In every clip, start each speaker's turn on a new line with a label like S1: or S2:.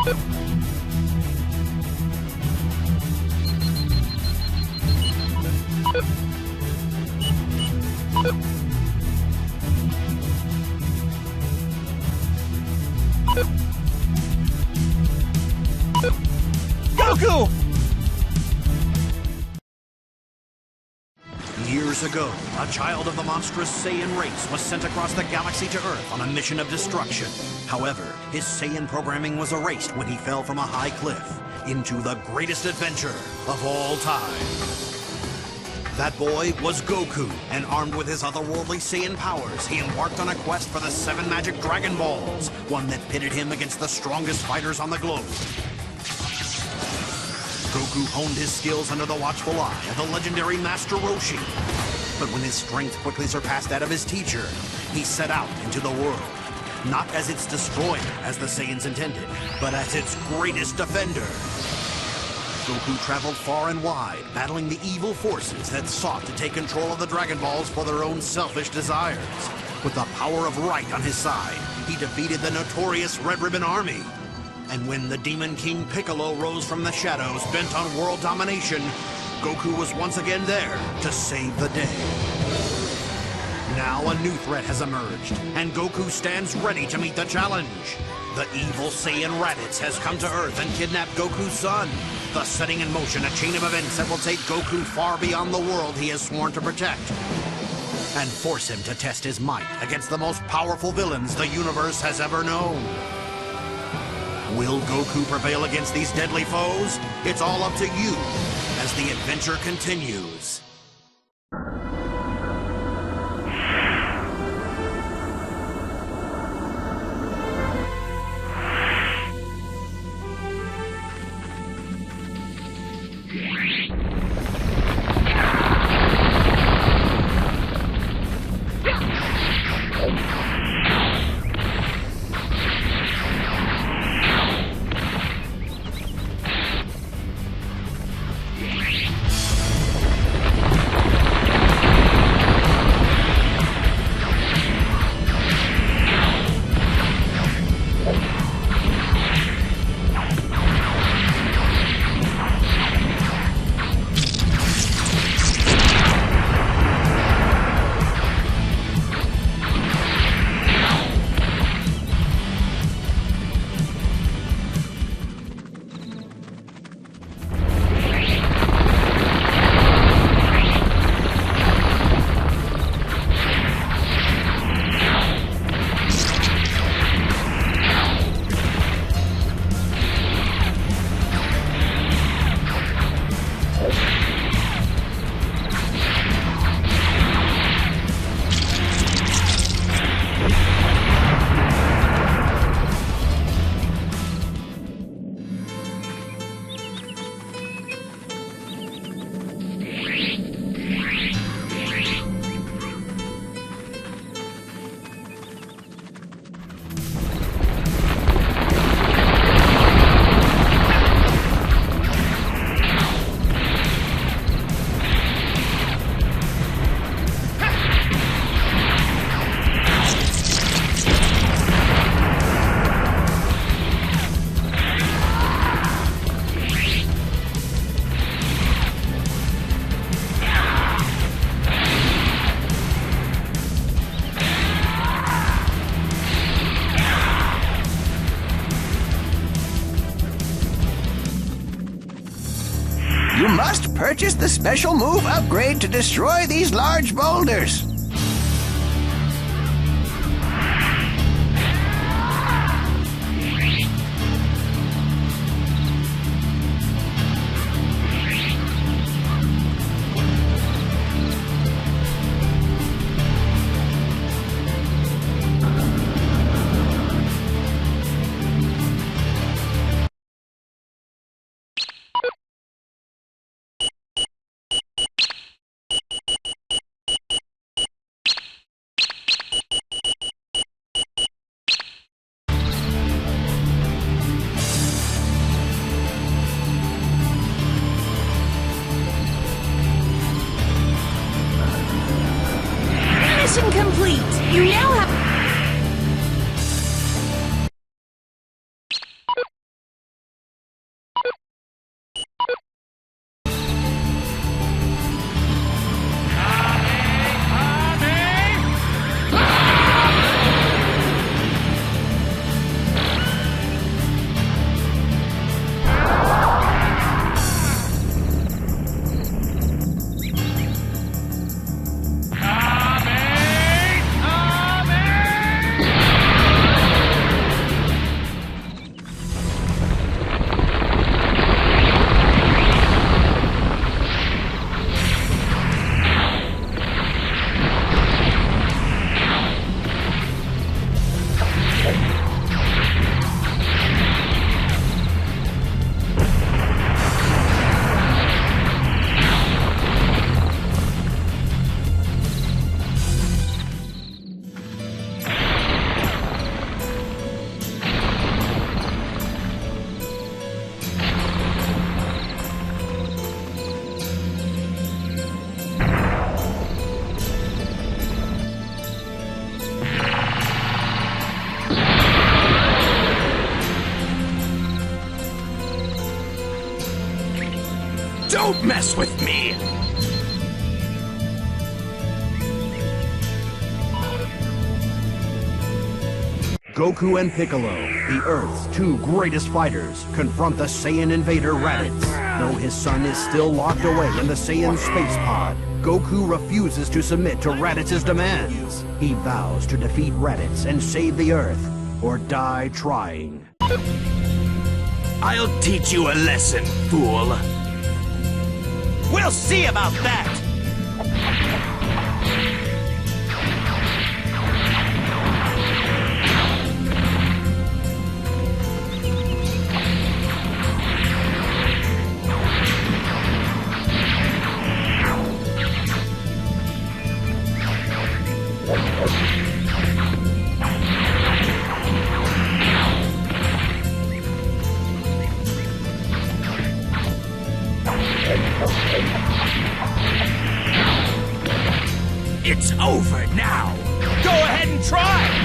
S1: Goku!
S2: Years ago, a child of the monstrous Saiyan race was sent across the galaxy to Earth on a mission of destruction. However, his Saiyan programming was erased when he fell from a high cliff into the greatest adventure of all time. That boy was Goku, and armed with his otherworldly Saiyan powers, he embarked on a quest for the 7 magic Dragon Balls, one that pitted him against the strongest fighters on the globe. Goku honed his skills under the watchful eye of the legendary Master Roshi. But when his strength quickly surpassed that of his teacher, he set out into the world, not as its destroyer, as the Saiyans intended, but as its greatest defender. Goku traveled far and wide, battling the evil forces that sought to take control of the Dragon Balls for their own selfish desires. With the power of right on his side, he defeated the notorious Red Ribbon Army. And when the Demon King Piccolo rose from the shadows, bent on world domination, Goku was once again there to save the day. Now a new threat has emerged, and Goku stands ready to meet the challenge. The evil Saiyan Raditz has come to Earth and kidnapped Goku's son, thus setting in motion a chain of events that will take Goku far beyond the world he has sworn to protect, and force him to test his might against the most powerful villains the universe has ever known. Will Goku prevail against these deadly foes? It's all up to you as the adventure continues.
S3: You must purchase the special move upgrade to destroy these large boulders.
S1: Don't mess with me!
S2: Goku and Piccolo, the Earth's two greatest fighters, confront the Saiyan invader Raditz. Though his son is still locked away in the Saiyan space pod, Goku refuses to submit to Raditz's demands. He vows to defeat Raditz and save the Earth, or die trying.
S1: I'll teach you a lesson, fool. We'll see about that! It's over now! Go ahead and try!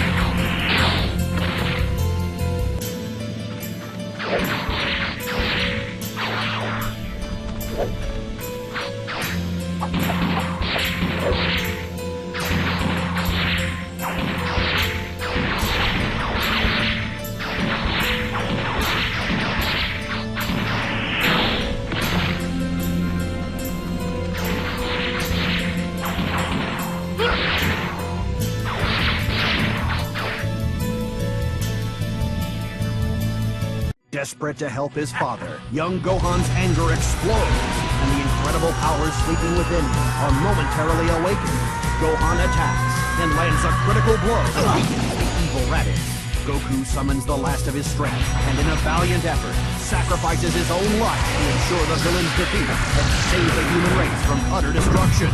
S2: Desperate to help his father, young Gohan's anger explodes, and the incredible powers sleeping within him are momentarily awakened. Gohan attacks, and lands a critical blow that weakens the evil Raditz. Goku summons the last of his strength, and in a valiant effort, sacrifices his own life to ensure the villain's defeat and save the human race from utter destruction.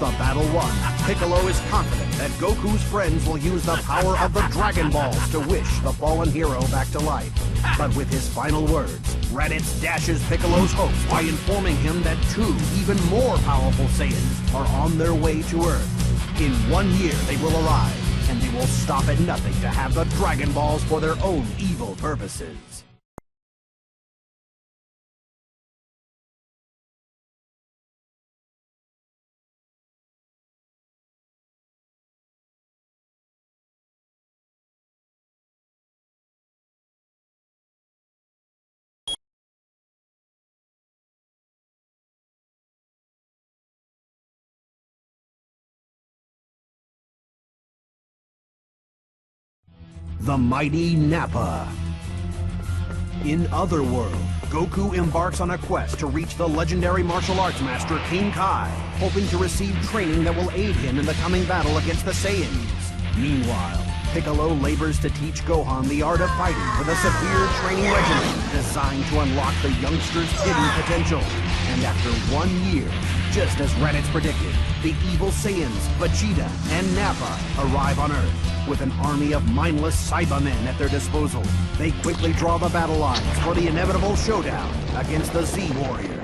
S2: The battle won, Piccolo is confident that Goku's friends will use the power of the Dragon Balls to wish the fallen hero back to life. But with his final words, Raditz dashes Piccolo's hopes by informing him that two even more powerful Saiyans are on their way to Earth. In 1 year they will arrive, and they will stop at nothing to have the Dragon Balls for their own evil purposes. The mighty Nappa. In Otherworld, Goku embarks on a quest to reach the legendary martial arts master King Kai, hoping to receive training that will aid him in the coming battle against the Saiyans. Meanwhile, Piccolo labors to teach Gohan the art of fighting with a severe training regimen designed to unlock the youngster's hidden potential. And after 1 year, just as Raditz predicted, the evil Saiyans, Vegeta, and Nappa arrive on Earth. With an army of mindless Cybermen at their disposal, they quickly draw the battle lines for the inevitable showdown against the Z-Warriors.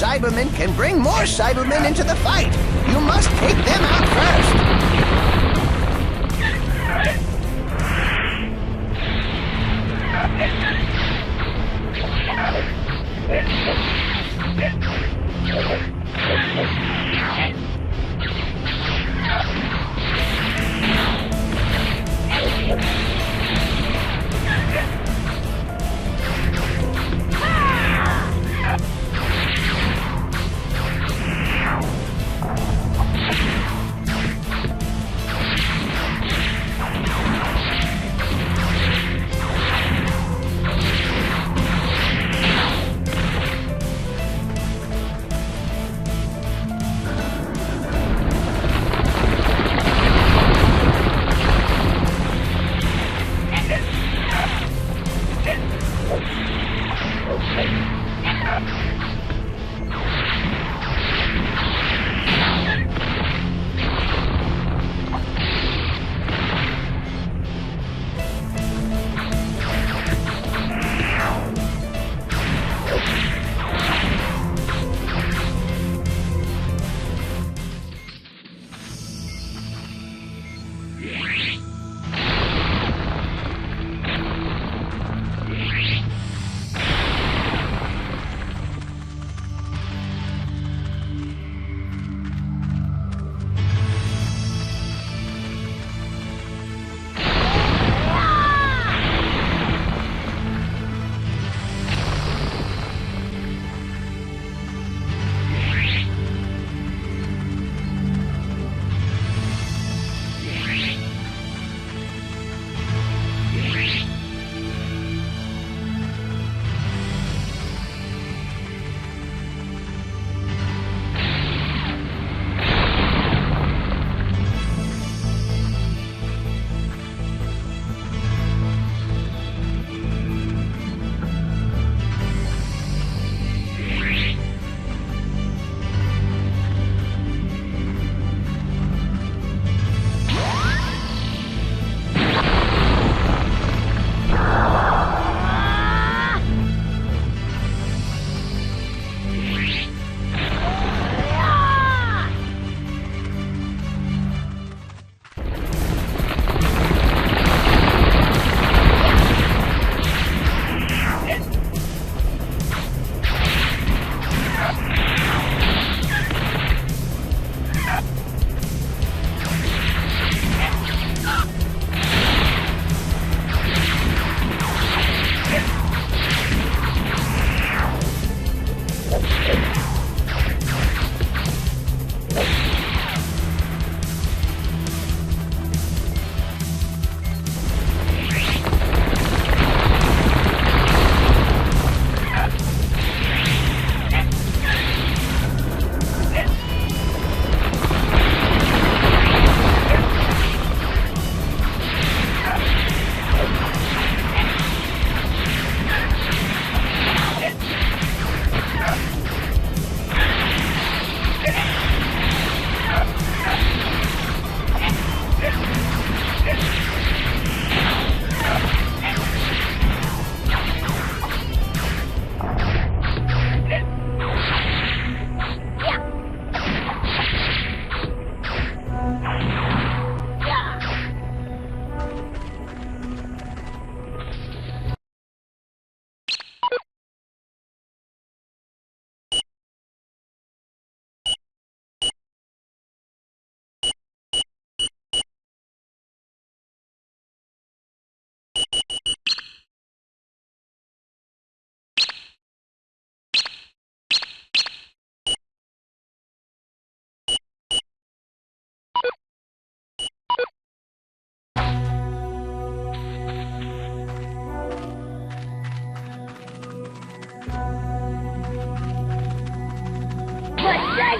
S3: Cybermen can bring more Cybermen into the fight. You must take them out first.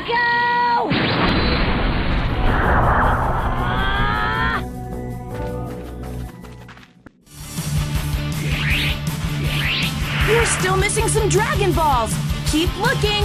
S4: Go! You're still missing some Dragon Balls. Keep looking.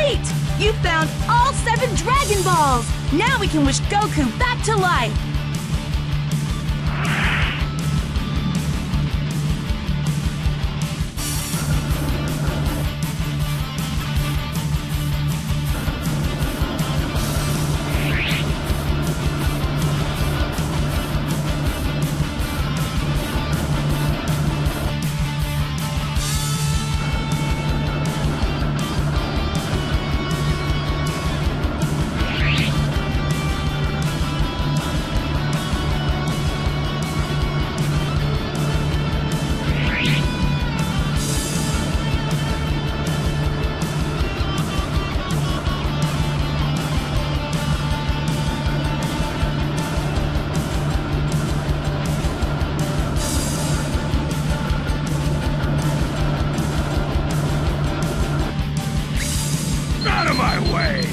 S4: Great! You found all 7 Dragon Balls! Now we can wish Goku back to life!
S1: Out of my way!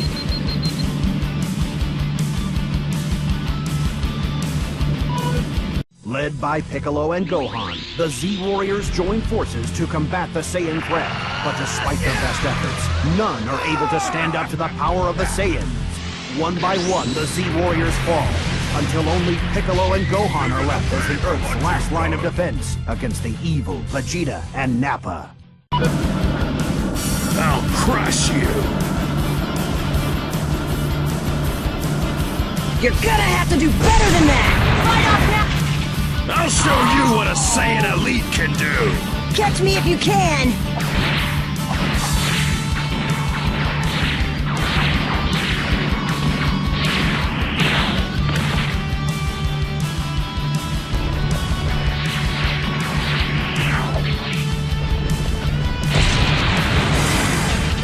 S2: Led by Piccolo and Gohan, the Z-Warriors join forces to combat the Saiyan threat. But despite their best efforts, none are able to stand up to the power of the Saiyans. One by one, the Z-Warriors fall, until only Piccolo and Gohan are left as the Earth's last line of defense against the evil Vegeta and Nappa.
S1: I'll crush you!
S4: You're gonna have to do better than that! Fight off now!
S1: I'll show you what a Saiyan elite can do!
S4: Catch me if you can!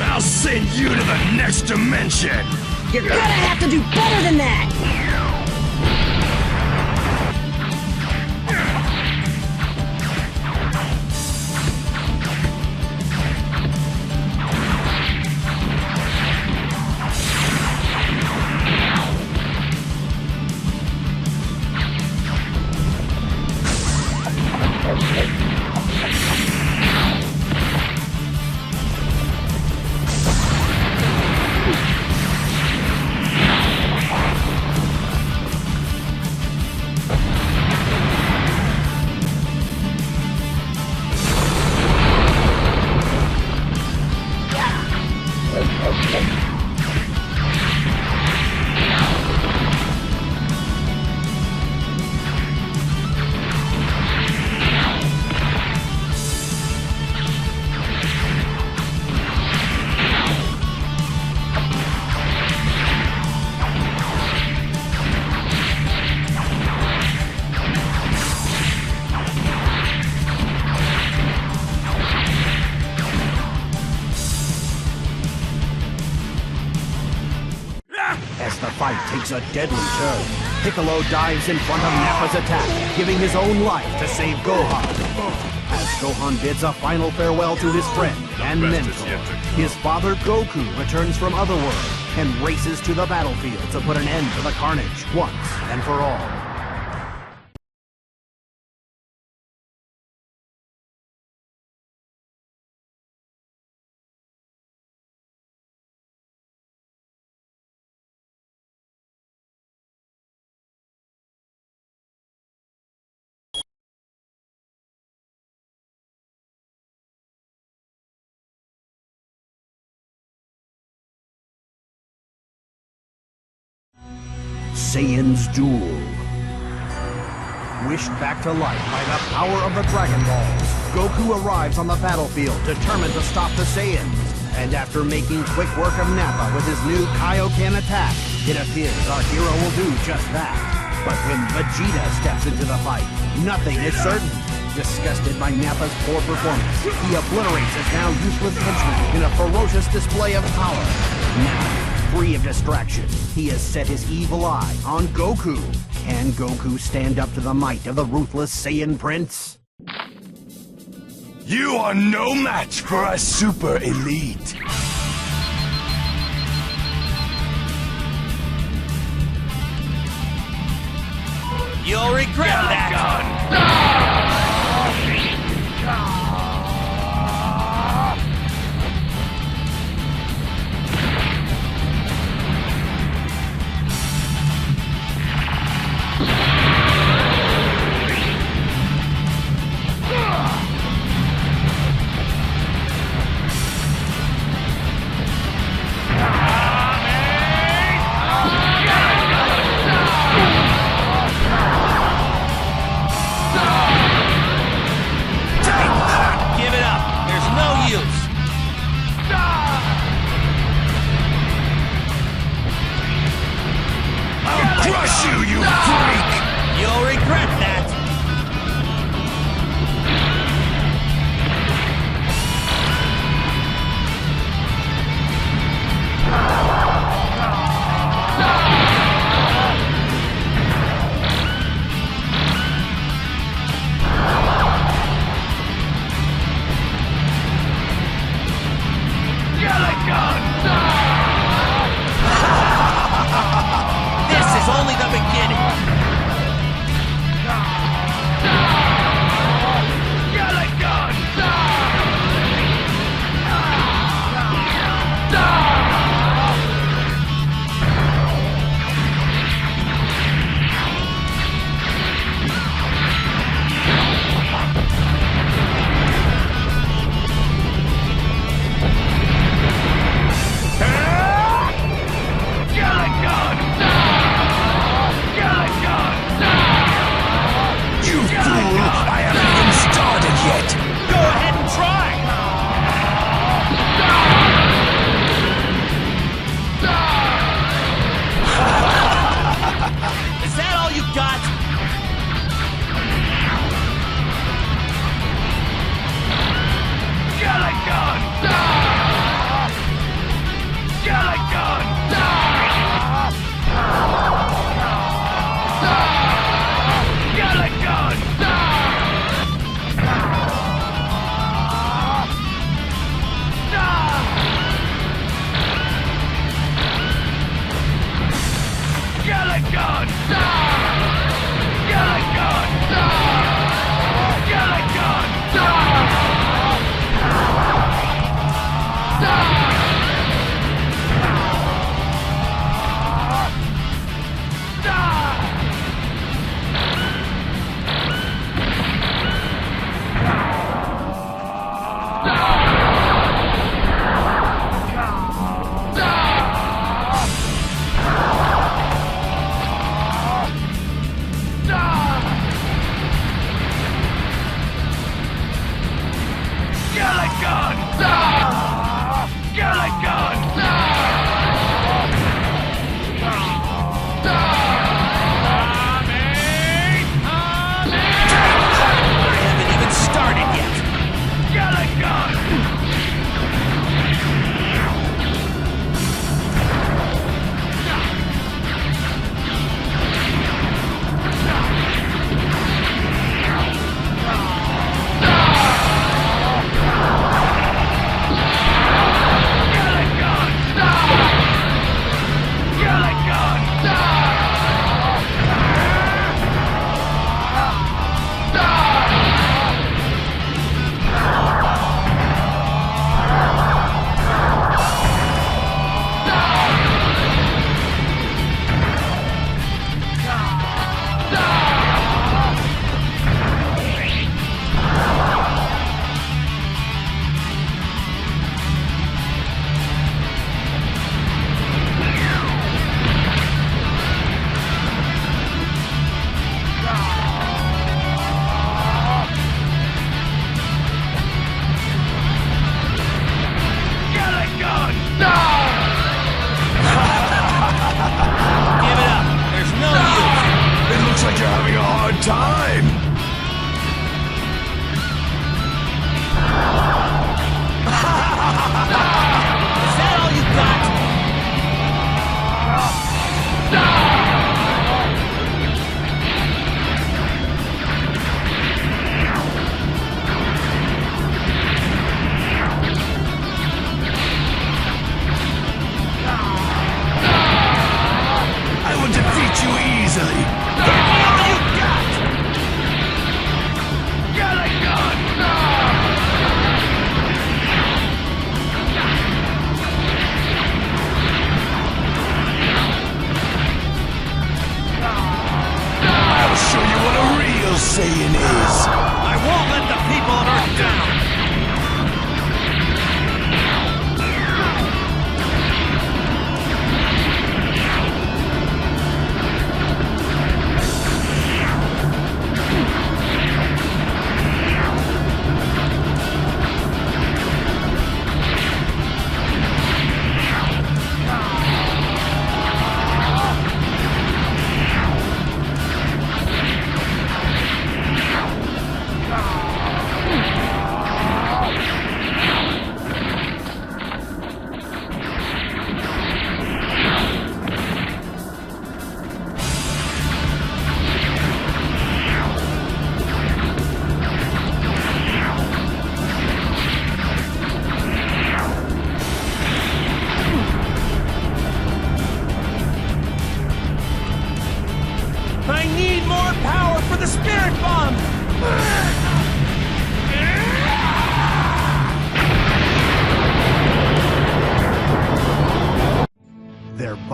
S1: I'll send you to the next dimension!
S4: You're gonna have to do better than that!
S2: As the fight takes a deadly turn, Piccolo dives in front of Nappa's attack, giving his own life to save Gohan. As Gohan bids a final farewell to his friend and mentor, his father Goku returns from Otherworld and races to the battlefield to put an end to the carnage once and for all. Saiyans Duel. Wished back to life by the power of the Dragon Balls, Goku arrives on the battlefield determined to stop the Saiyans. And after making quick work of Nappa with his new Kaioken attack, it appears our hero will do just that. But when Vegeta steps into the fight, nothing is certain. Disgusted by Nappa's poor performance, he obliterates his now useless henchman in a ferocious display of power. Now, free of distraction, he has set his evil eye on Goku. Can Goku stand up to the might of the ruthless Saiyan Prince?
S1: You are no match for a super elite. You'll regret that.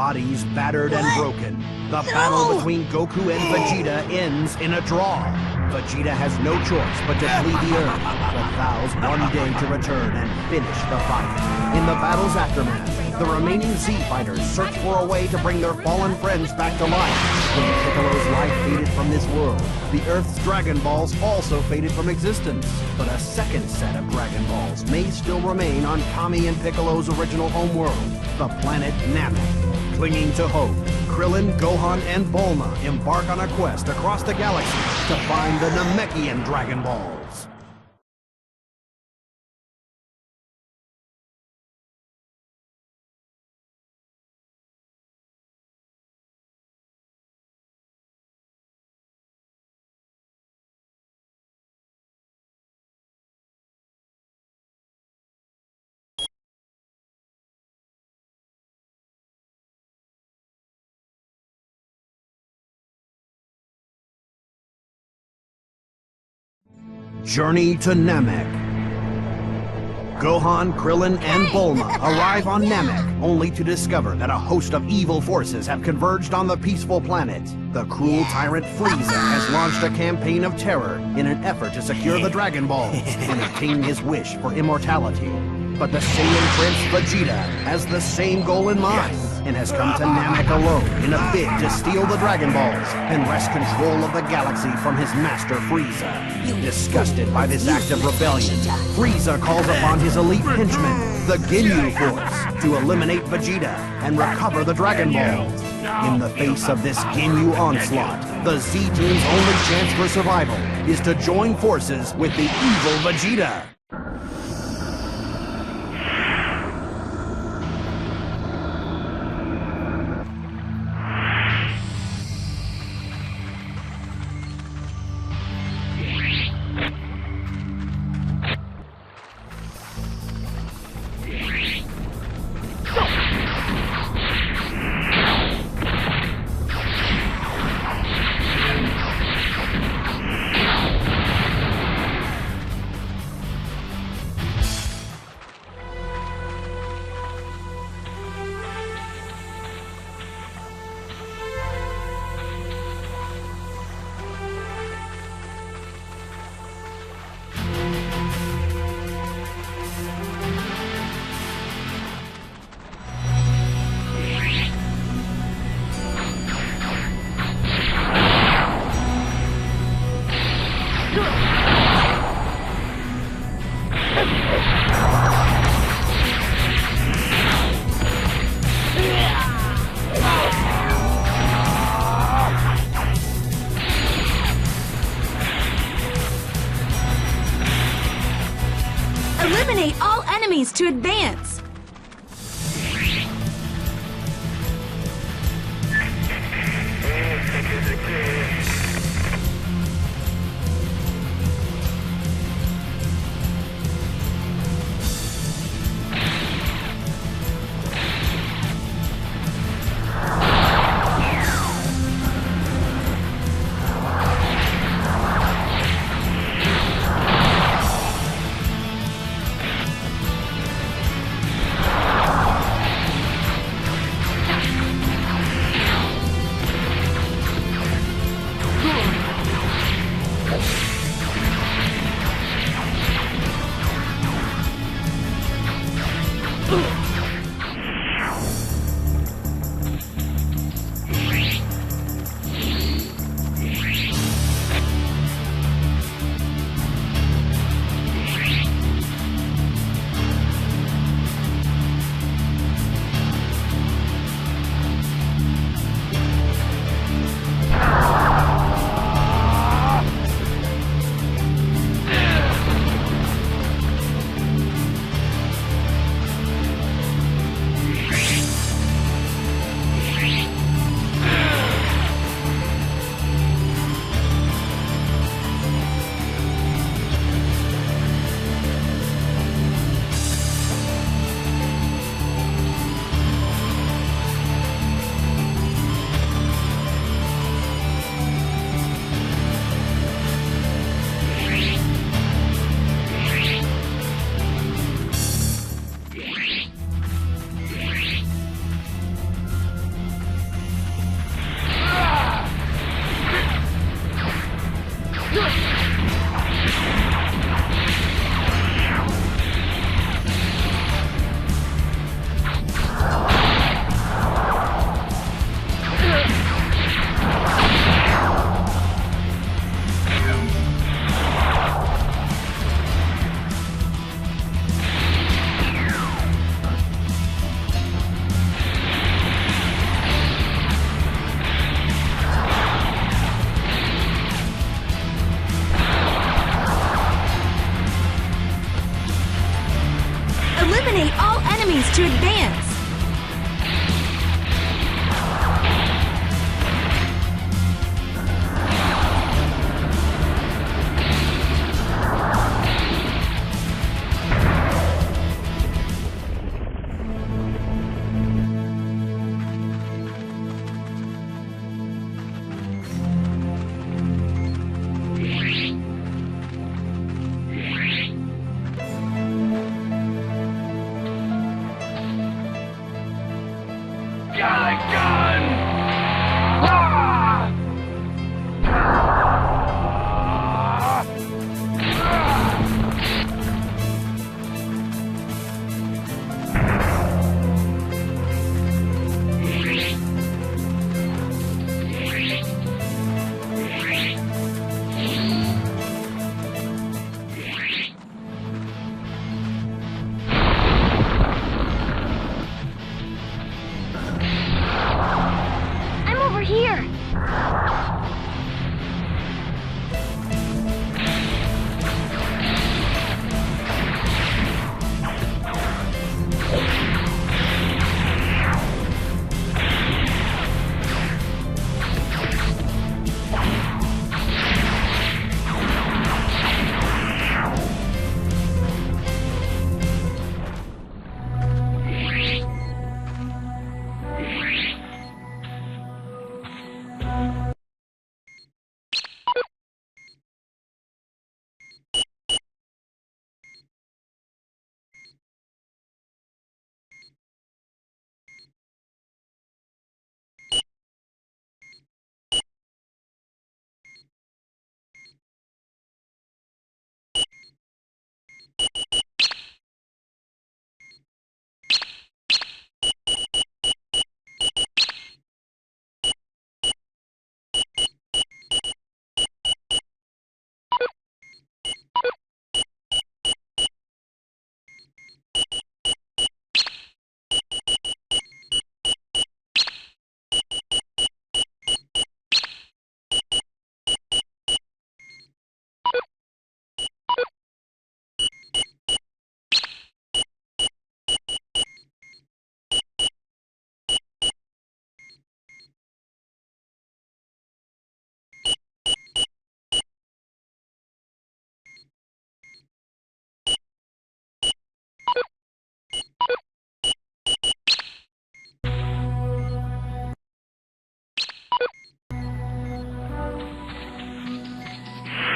S2: bodies battered and broken, the battle between Goku and Vegeta ends in a draw. Vegeta has no choice but to flee the Earth, but vows one day to return and finish the fight. In the battle's aftermath, the remaining Z fighters search for a way to bring their fallen friends back to life. When Piccolo's life faded from this world, the Earth's Dragon Balls also faded from existence. But a second set of Dragon Balls may still remain on Kami and Piccolo's original homeworld, the planet Namek. Clinging to hope, Krillin, Gohan, and Bulma embark on a quest across the galaxy to find the Namekian Dragon Balls. Journey to Namek. Gohan, Krillin, and Bulma arrive on Namek, only to discover that a host of evil forces have converged on the peaceful planet. The cruel tyrant Frieza has launched a campaign of terror in an effort to secure the Dragon Balls and obtain his wish for immortality. But the Saiyan Prince Vegeta has the same goal in mind, and has come to Namek alone in a bid to steal the Dragon Balls and wrest control of the galaxy from his master Frieza. Disgusted by this act of rebellion, Frieza calls upon his elite henchman, the Ginyu Force, to eliminate Vegeta and recover the Dragon Balls. In the face of this Ginyu onslaught, the Z-Team's only chance for survival is to join forces with the evil Vegeta.
S4: Eliminate all enemies to advance! Saiyans to advance.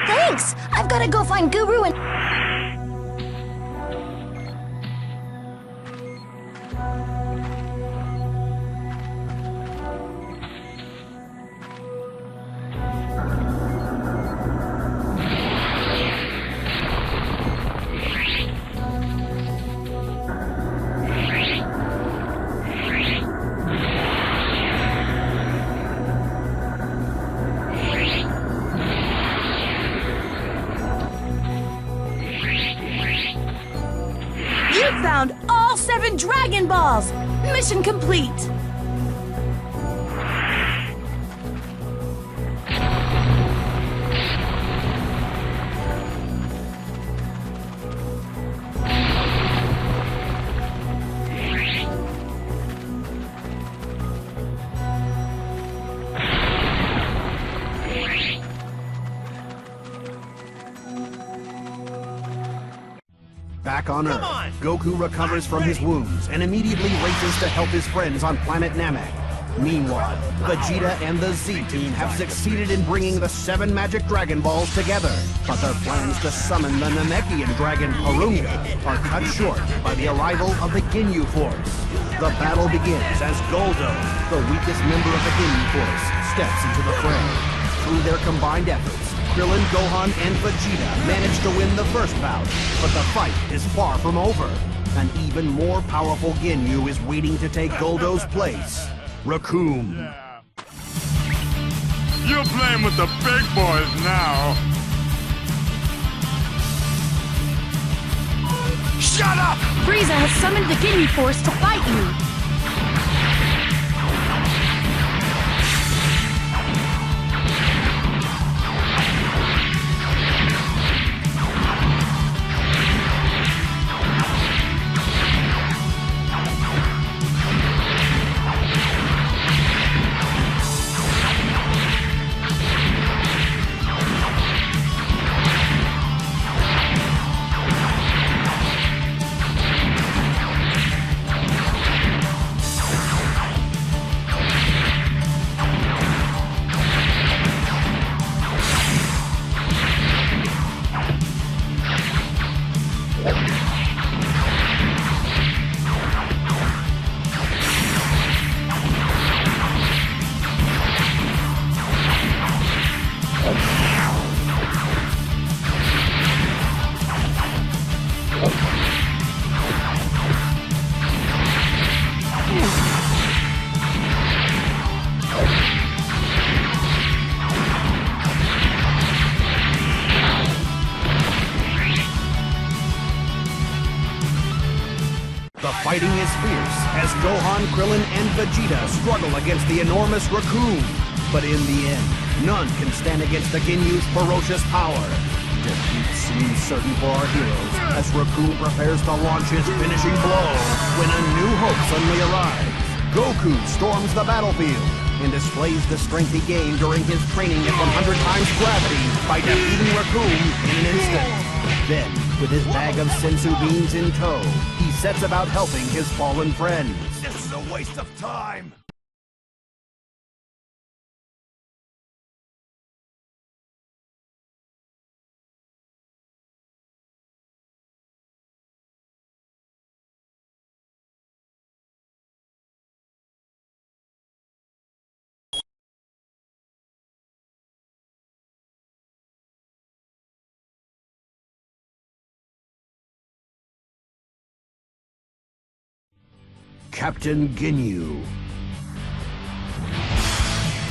S5: Thanks! I've gotta go find Guru and...
S4: Found all 7 Dragon Balls! Mission complete!
S2: Back on Earth, Goku recovers from his wounds and immediately races to help his friends on planet Namek. Meanwhile, Vegeta and the Z-Team have succeeded in bringing the 7 magic Dragon Balls together, but their plans to summon the Namekian dragon Porunga are cut short by the arrival of the Ginyu Force. The battle begins as Goldo, the weakest member of the Ginyu Force, steps into the fray. Through their combined efforts, Krillin, Gohan, and Vegeta managed to win the first bout, but the fight is far from over. An even more powerful Ginyu is waiting to take Goldo's place. Raccoon.
S6: You're playing with the big boys now.
S1: Shut up!
S4: Frieza has summoned the Ginyu Force to fight you.
S2: fighting is fierce as Gohan, Krillin, and Vegeta struggle against the enormous Raccoon. But in the end, none can stand against the Ginyu's ferocious power. Defeat seems certain for our heroes as Raccoon prepares to launch his finishing blow when a new hope suddenly arrives. Goku storms the battlefield and displays the strength he gained during his training at 100 times gravity by defeating Raccoon in an instant. Then, with his bag of senzu beans in tow, he sets about helping his fallen friends.
S1: This is a waste of time!
S2: Captain Ginyu.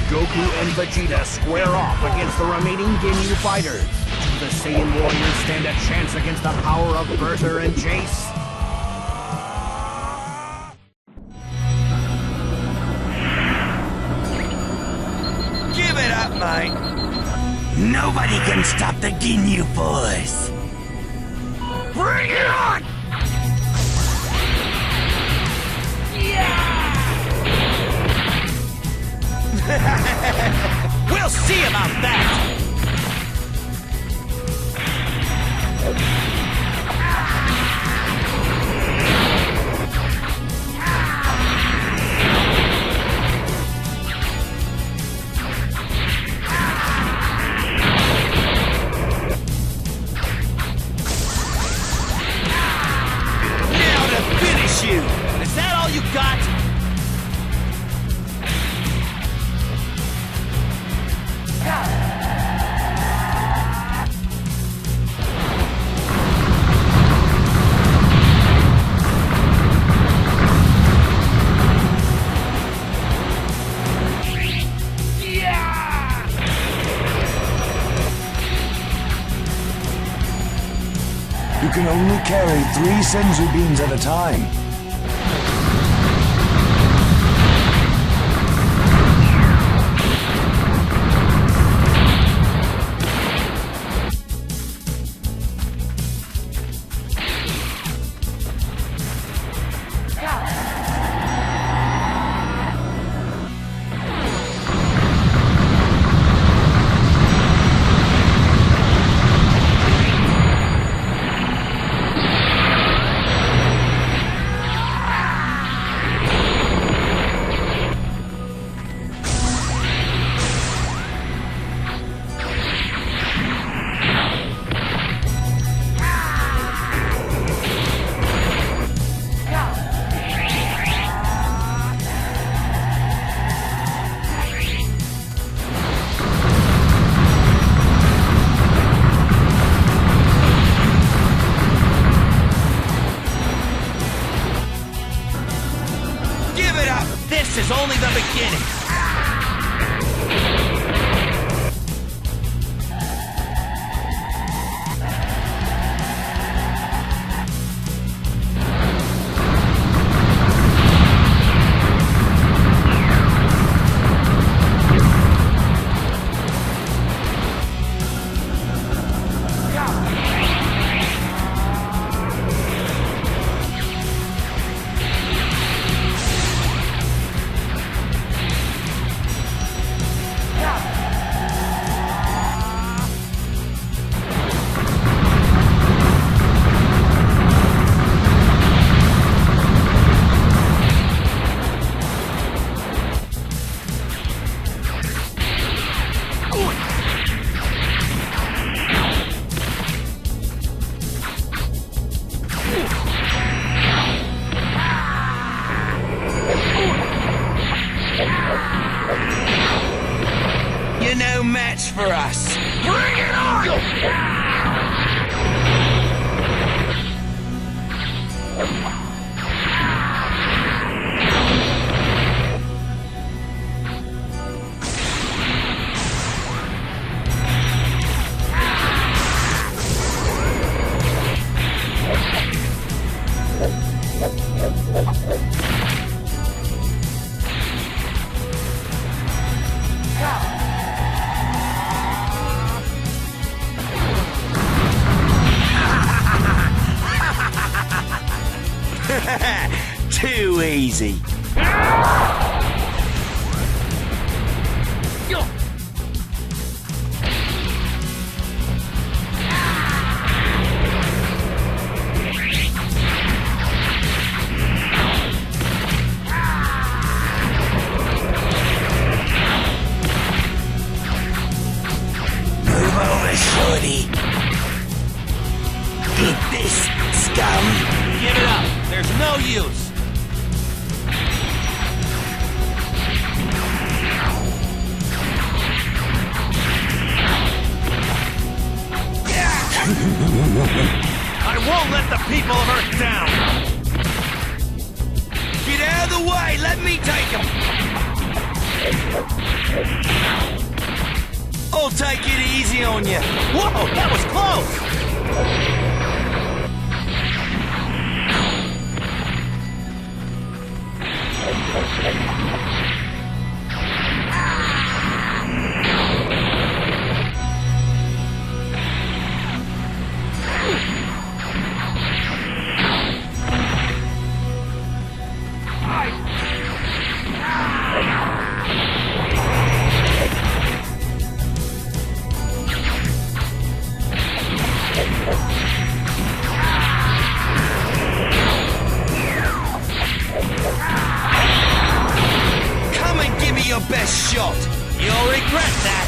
S2: Goku and Vegeta square off against the remaining Ginyu fighters. Do the Saiyan warriors stand a chance against the power of Bertha and Chase?
S1: Give it up, mate! Nobody can stop the Ginyu Force! Bring it on! We'll see about that! Now to finish you! Is that all you got?
S7: You can only carry 3 senzu beans at a time.
S1: This is only the beginning! Too easy.
S3: Move over, shorty. Eat this, scum.
S1: Give it up. There's no use. I won't let the people of Earth down. Get out of the way. Let me take them. I'll take it easy on you. Whoa, that was close. Come and give me your best shot. You'll regret that.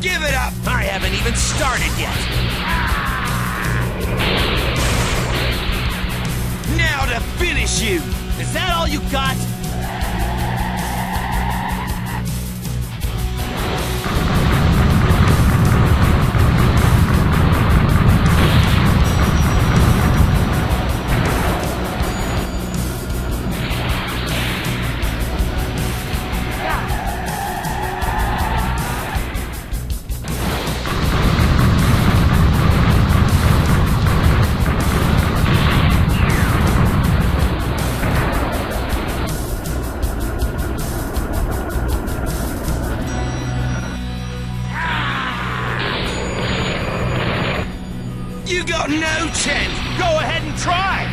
S1: Give it up! I haven't even started yet! Now to finish you! Is that all you got? You got no chance! Go ahead and try!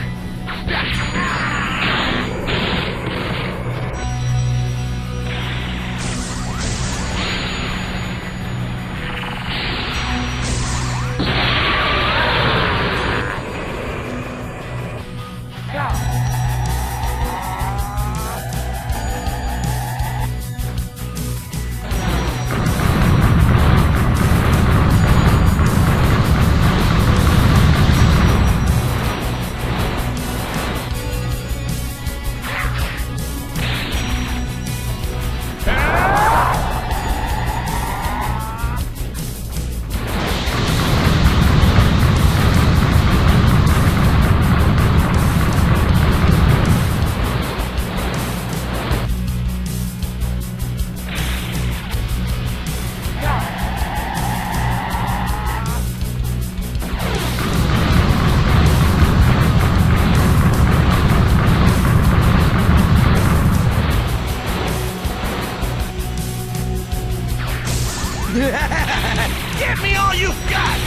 S1: Give me all you've got!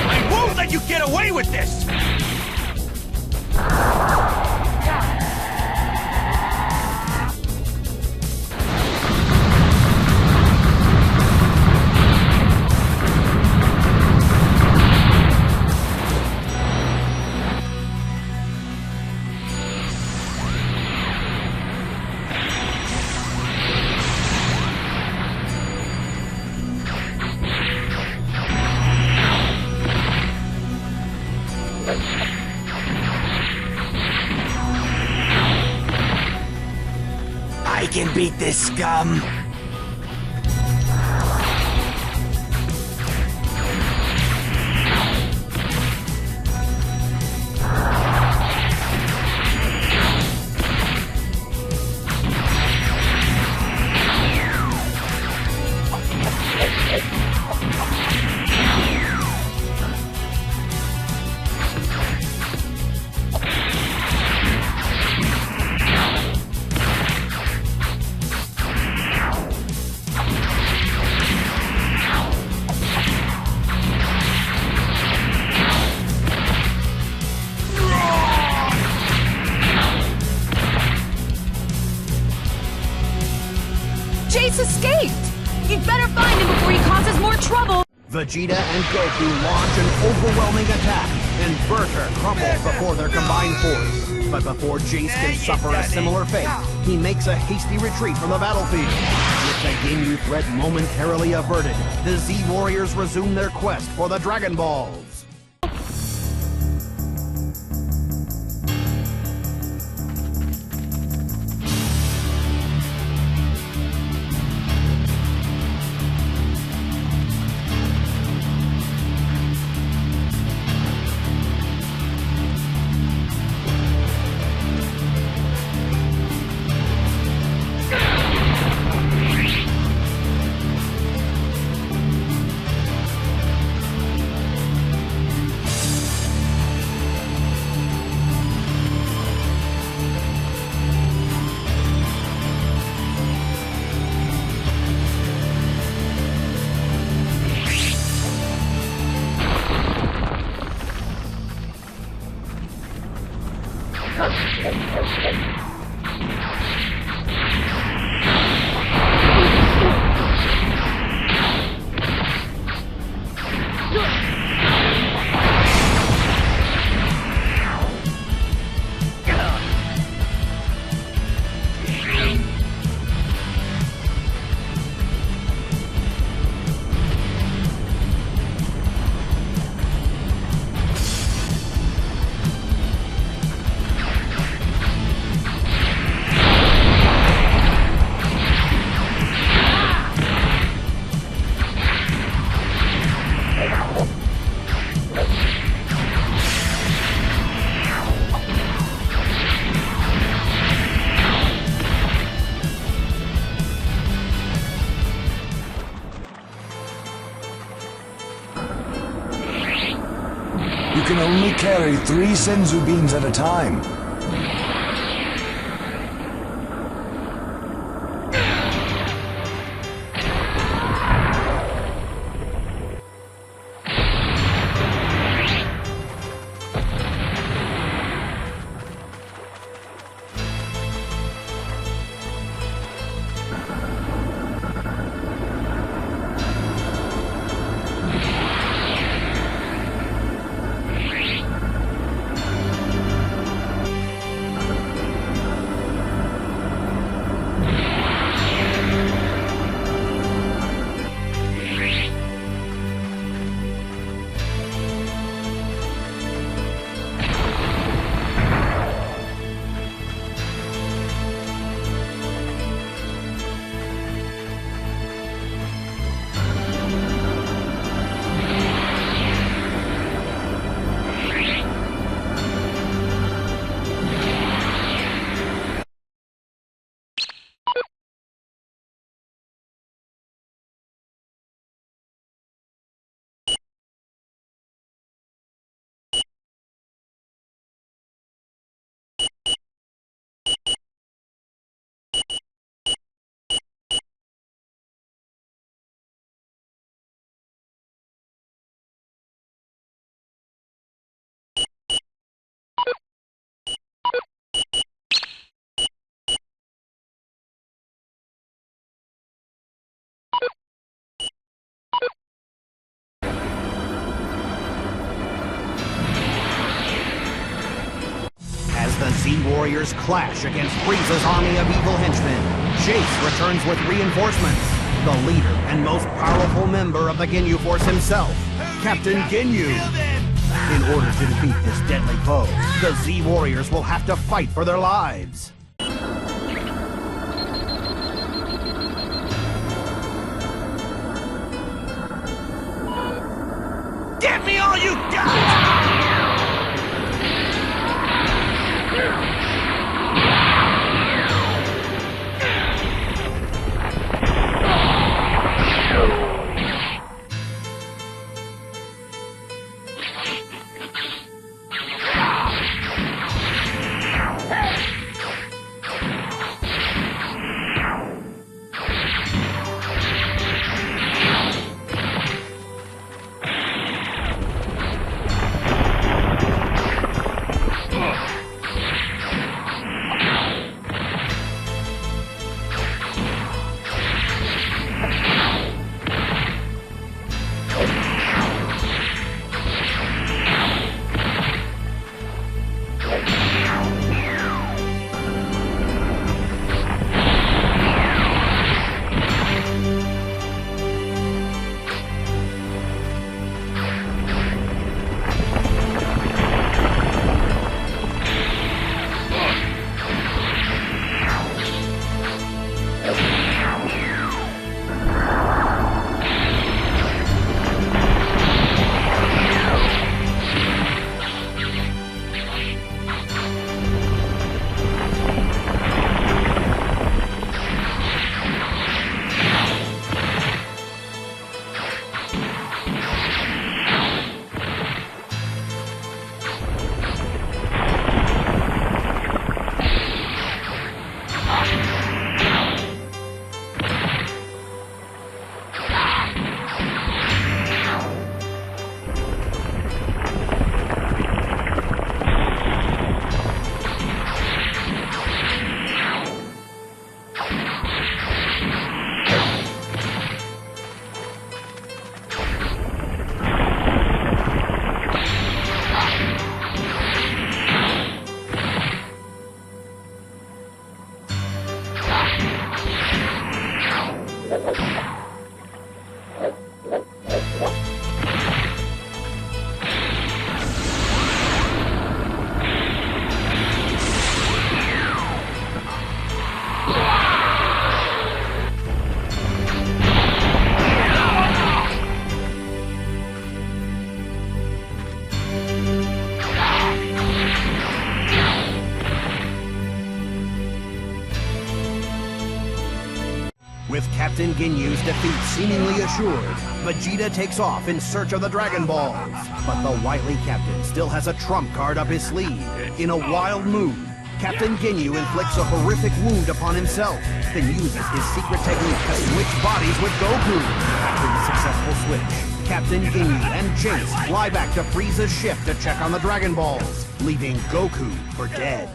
S1: I won't let you get away with this!
S3: I can beat this scum.
S4: Jace escaped! You'd better find him before he causes more trouble!
S2: Vegeta and Goku launch an overwhelming attack, and Berta crumbles before their combined force. But before Jace can suffer a similar fate, he makes a hasty retreat from the battlefield. With the Ginyu threat momentarily averted, the Z-Warriors resume their quest for the Dragon Balls.
S7: You can only carry 3 Senzu beans at a time.
S2: The Z-Warriors clash against Frieza's army of evil henchmen. Jace returns with reinforcements. The leader and most powerful member of the Ginyu Force himself, Captain Ginyu. In order to defeat this deadly foe, the Z-Warriors will have to fight for their lives.
S1: Give me all you got!
S2: With Captain Ginyu's defeat seemingly assured, Vegeta takes off in search of the Dragon Balls. But the wily captain still has a trump card up his sleeve. In a wild move, Captain Ginyu inflicts a horrific wound upon himself, then uses his secret technique to switch bodies with Goku. After the successful switch, Captain Ginyu and Chase fly back to Frieza's ship to check on the Dragon Balls, leaving Goku for dead.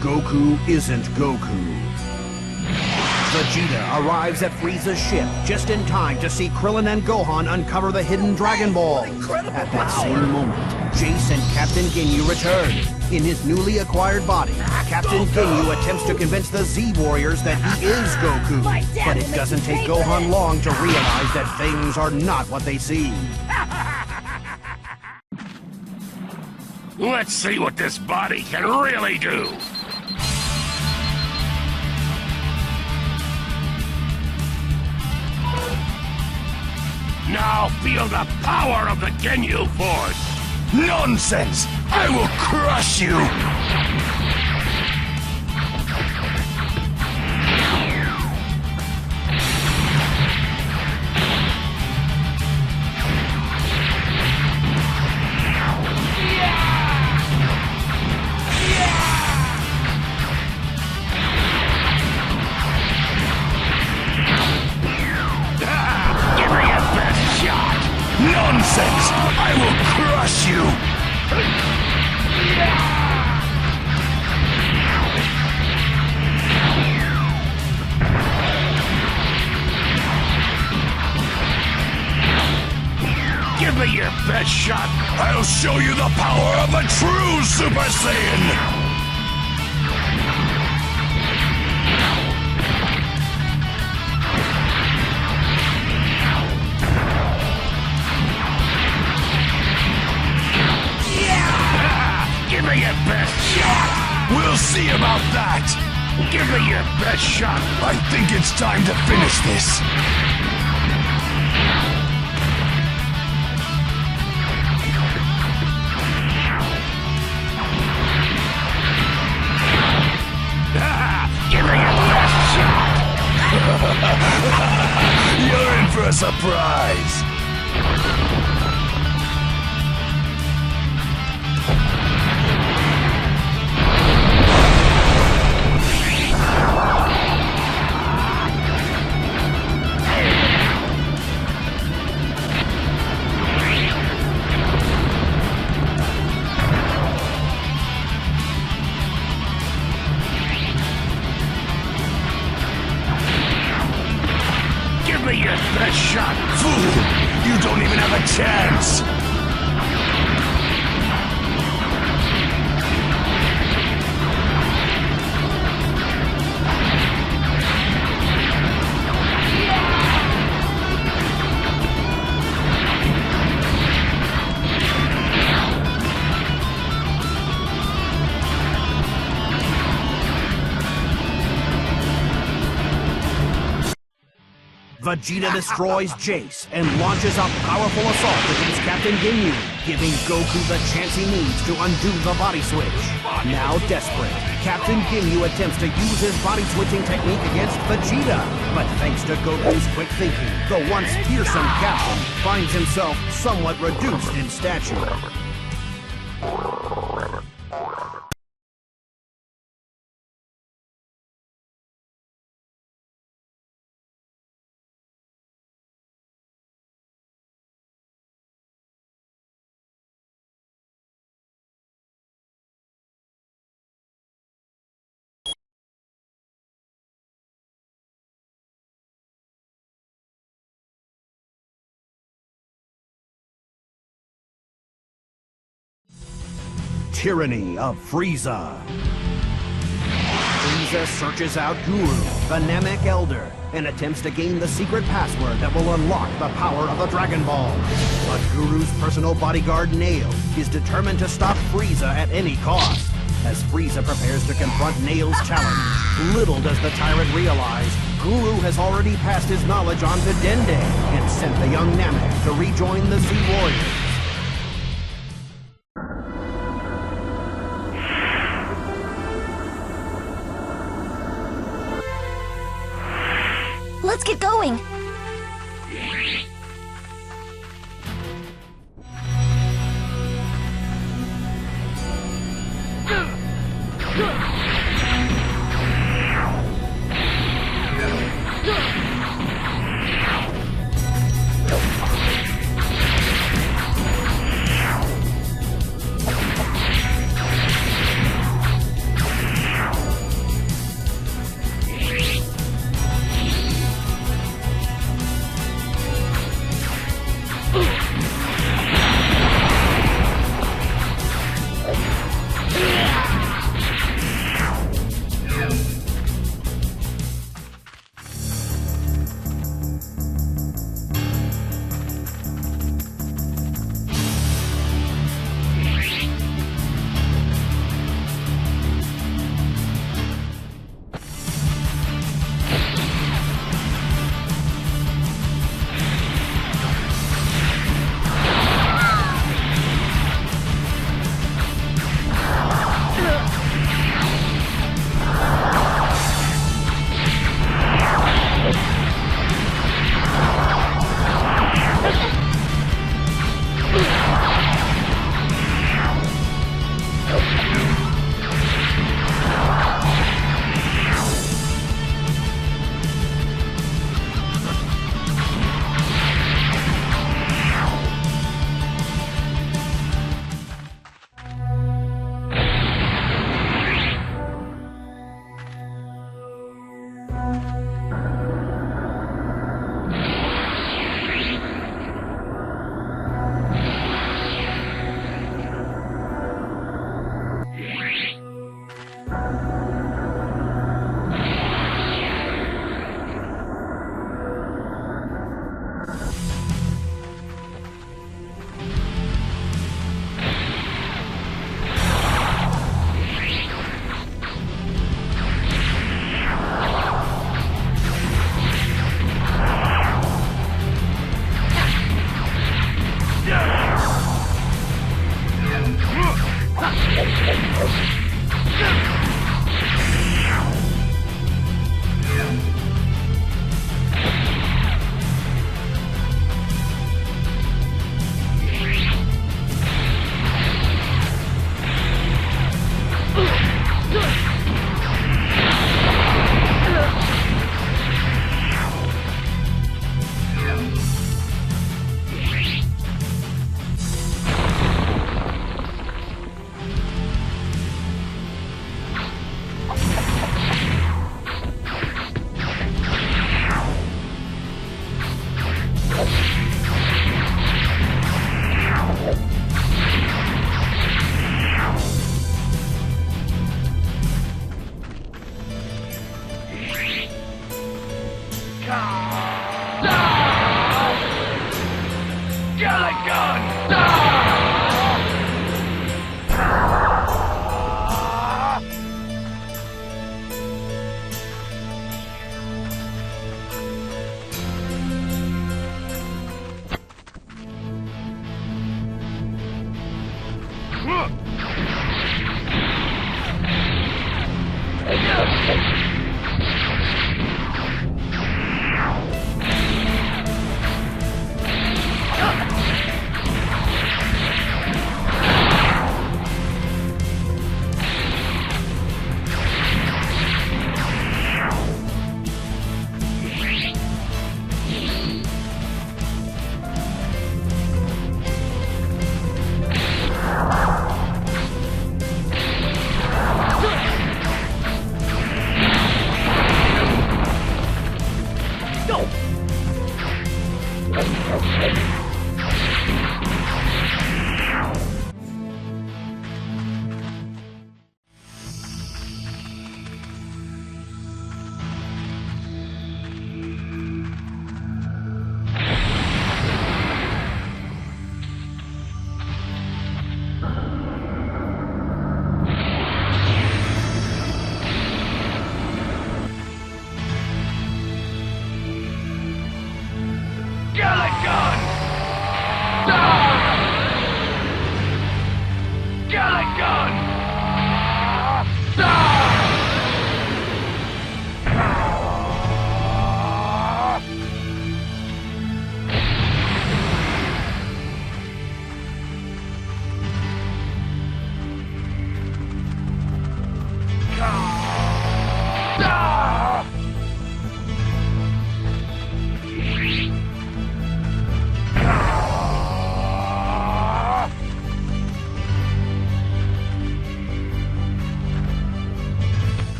S2: Goku isn't Goku. Vegeta arrives at Frieza's ship just in time to see Krillin and Gohan uncover the hidden Dragon Ball. At that same moment, Jace and Captain Ginyu return. In his newly acquired body, Captain Ginyu attempts to convince the Z-Warriors that he is Goku. But it doesn't take Gohan long to realize that things are not what they seem.
S6: Let's see what this body can really do. Now feel the power of the Ginyu Force!
S1: Nonsense! I will crush you! Nonsense! I will crush you!
S6: Give me your best shot!
S1: I'll show you the power of a true Super Saiyan!
S6: Give me your best shot!
S1: We'll see about that!
S6: Give me your best shot!
S1: I think it's time to finish this.
S6: Give me your best shot!
S1: You're in for a surprise!
S6: Give me your best shot!
S1: Fool! You don't even have a chance!
S2: Vegeta destroys Jace and launches a powerful assault against Captain Ginyu, giving Goku the chance he needs to undo the body switch. Now desperate, Captain Ginyu attempts to use his body switching technique against Vegeta, but thanks to Goku's quick thinking, the once fearsome captain finds himself somewhat reduced in stature. Tyranny of Frieza. Frieza searches out Guru, the Namek Elder, and attempts to gain the secret password that will unlock the power of the Dragon Ball. But Guru's personal bodyguard, Nail, is determined to stop Frieza at any cost. As Frieza prepares to confront Nail's challenge, little does the tyrant realize Guru has already passed his knowledge on to Dende and sent the young Namek to rejoin the Z Warriors.
S5: Let's get going.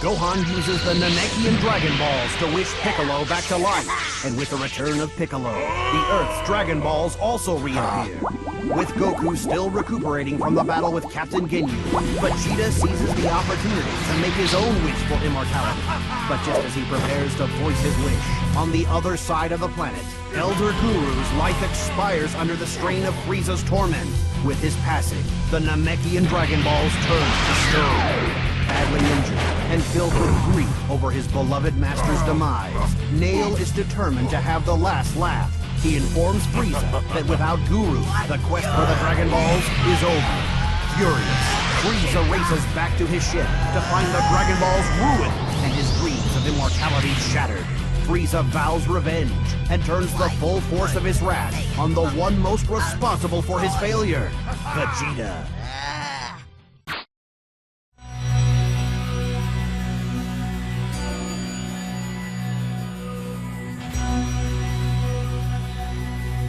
S2: Gohan uses the Namekian Dragon Balls to wish Piccolo back to life. And with the return of Piccolo, the Earth's Dragon Balls also reappear. With Goku still recuperating from the battle with Captain Ginyu, Vegeta seizes the opportunity to make his own wish for immortality. But just as he prepares to voice his wish, on the other side of the planet, Elder Guru's life expires under the strain of Frieza's torment. With his passing, the Namekian Dragon Balls turn to stone. Badly injured and filled with grief over his beloved master's demise, Nail is determined to have the last laugh. He informs Frieza that without Guru, the quest for the Dragon Balls is over. Furious, Frieza races back to his ship to find the Dragon Balls ruined and his dreams of immortality shattered. Frieza vows revenge and turns the full force of his wrath on the one most responsible for his failure, Vegeta.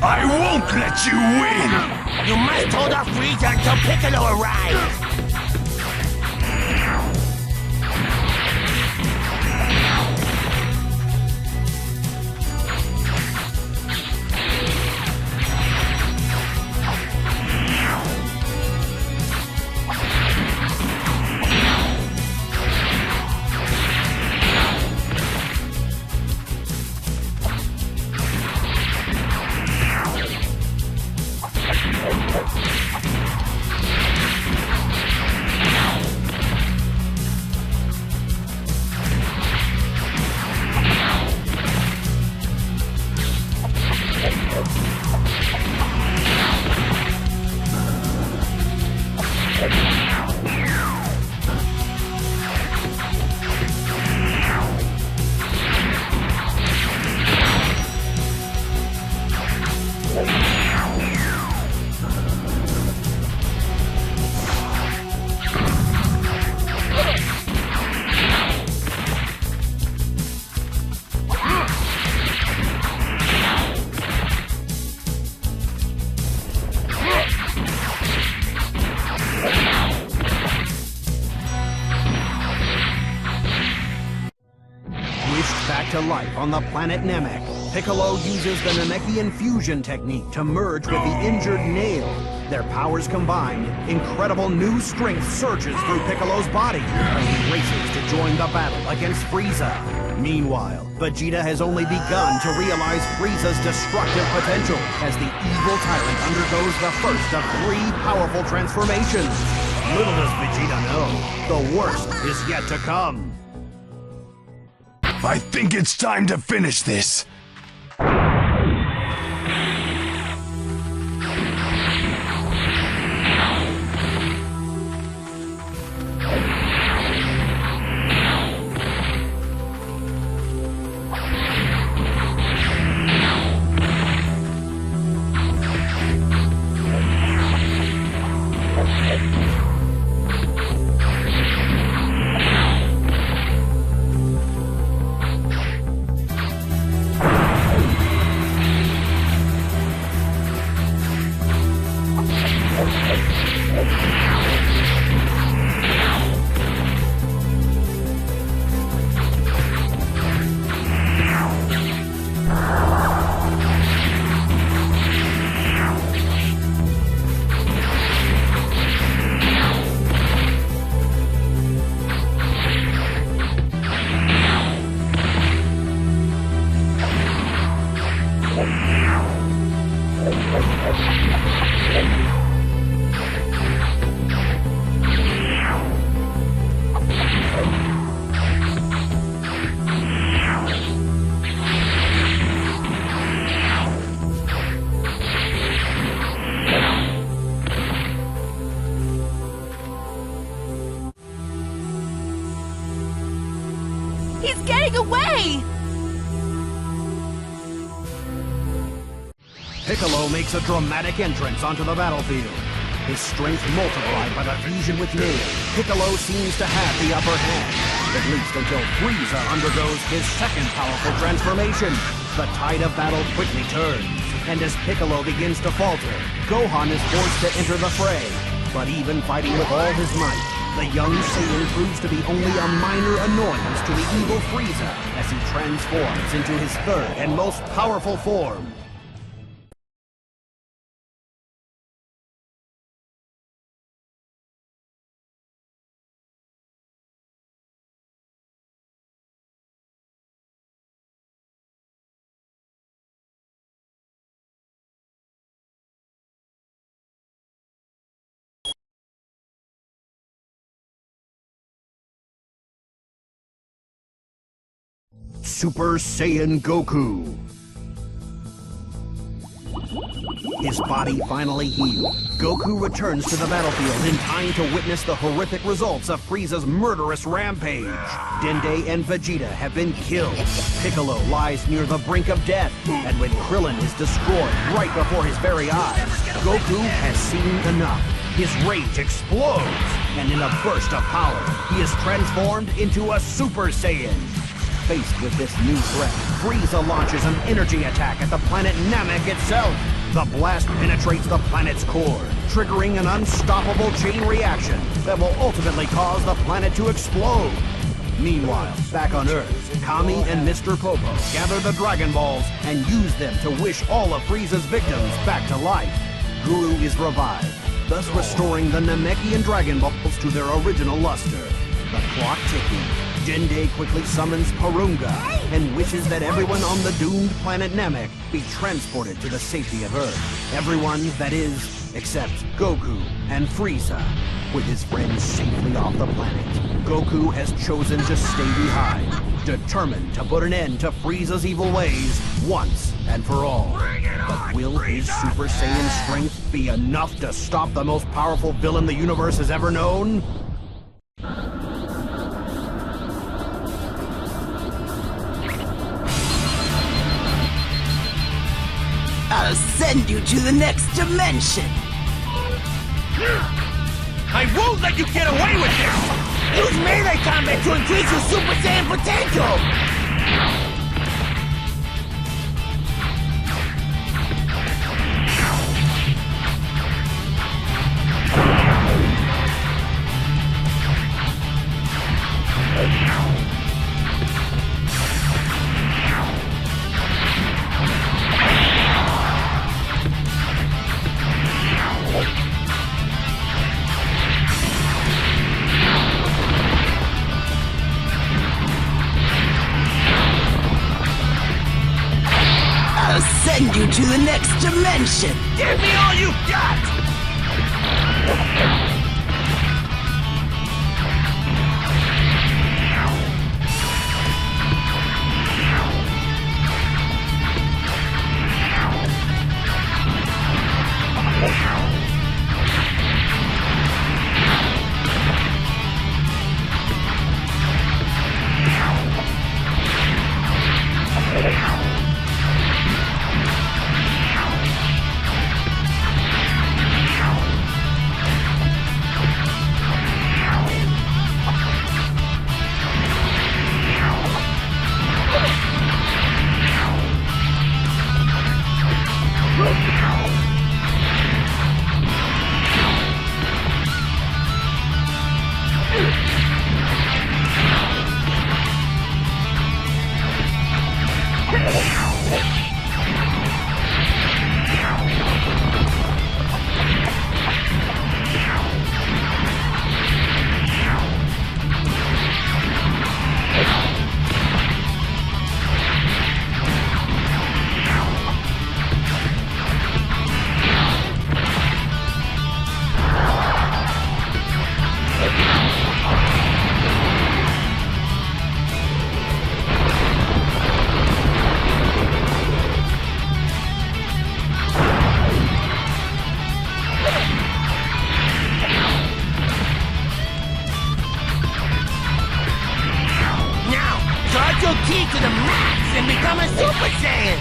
S1: I won't let you win! You must hold off Frieza until Piccolo arrives!
S2: To life on the planet Namek, Piccolo uses the Namekian fusion technique to merge with the injured Nail. Their powers combined, incredible new strength surges through Piccolo's body, and he races to join the battle against Frieza. Meanwhile, Vegeta has only begun to realize Frieza's destructive potential as the evil tyrant undergoes the first of 3 powerful transformations. Little does Vegeta know, the worst is yet to come.
S7: I think it's time to finish this.
S4: He's getting away!
S2: Piccolo makes a dramatic entrance onto the battlefield. His strength multiplied by the fusion with Nail, Piccolo seems to have the upper hand, at least until Frieza undergoes his second powerful transformation. The tide of battle quickly turns, and as Piccolo begins to falter, Gohan is forced to enter the fray. But even fighting with all his might, The young Saiyan proves to be only a minor annoyance to the evil Frieza as he transforms into his third and most powerful form. Super Saiyan Goku. His body finally healed, Goku returns to the battlefield in time to witness the horrific results of Frieza's murderous rampage. Dende and Vegeta have been killed. Piccolo lies near the brink of death, and when Krillin is destroyed right before his very eyes, Goku has seen enough. His rage explodes, and in a burst of power, he is transformed into a Super Saiyan. Faced with this new threat, Frieza launches an energy attack at the planet Namek itself. The blast penetrates the planet's core, triggering an unstoppable chain reaction that will ultimately cause the planet to explode. Meanwhile, back on Earth, Kami and Mr. Popo gather the Dragon Balls and use them to wish all of Frieza's victims back to life. Guru is revived, thus restoring the Namekian Dragon Balls to their original luster. The clock ticking, Dende quickly summons Porunga and wishes that everyone on the doomed planet Namek be transported to the safety of Earth. Everyone, that is, except Goku and Frieza. With his friends safely off the planet, Goku has chosen to stay behind, determined to put an end to Frieza's evil ways once and for all. But will his Super Saiyan strength be enough to stop the most powerful villain the universe has ever known?
S3: I'll send you to the next dimension.
S1: I won't let you get away with this!
S3: Use melee combat to increase your Super Saiyan potential! Send you to the next dimension!
S1: Give me all you've got!
S3: To the max and become a Super Saiyan!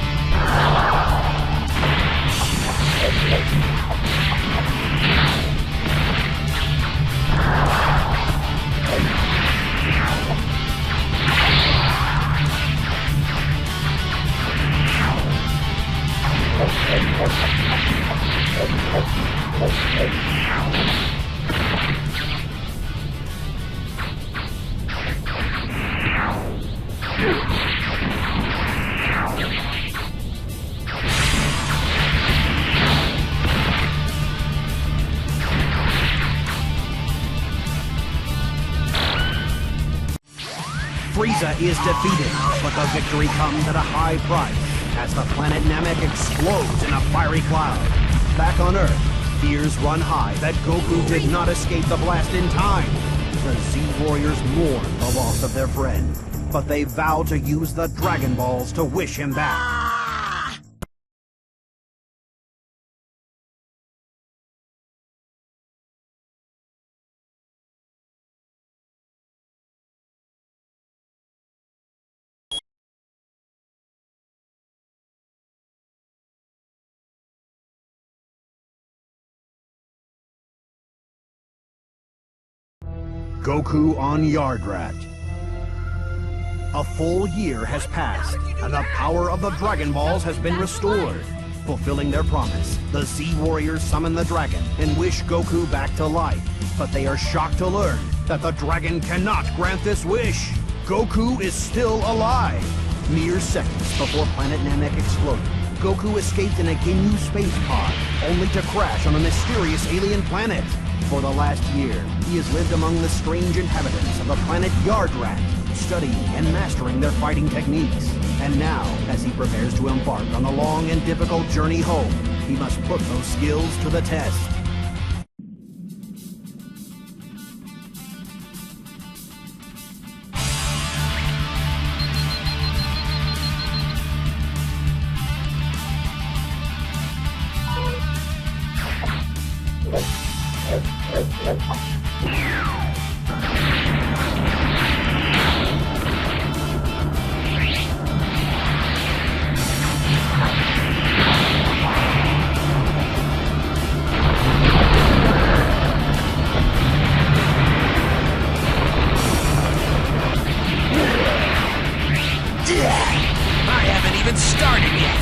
S2: Frieza is defeated, but the victory comes at a high price as the planet Namek explodes in a fiery cloud. Back on Earth, fears run high that Goku did not escape the blast in time. The Z-Warriors mourn the loss of their friend, but they vow to use the Dragon Balls to wish him back. Goku on Yardrat. A full year has passed, and the power of the Dragon Balls has been restored. Fulfilling their promise, the Z-Warriors summon the dragon and wish Goku back to life. But they are shocked to learn that the dragon cannot grant this wish. Goku is still alive. Mere seconds before planet Namek exploded, Goku escaped in a Ginyu space pod, only to crash on a mysterious alien planet. For the last year, he has lived among the strange inhabitants of the planet Yardrat, studying and mastering their fighting techniques. And now, as he prepares to embark on the long and difficult journey home, he must put those skills to the test.
S1: I haven't even started yet!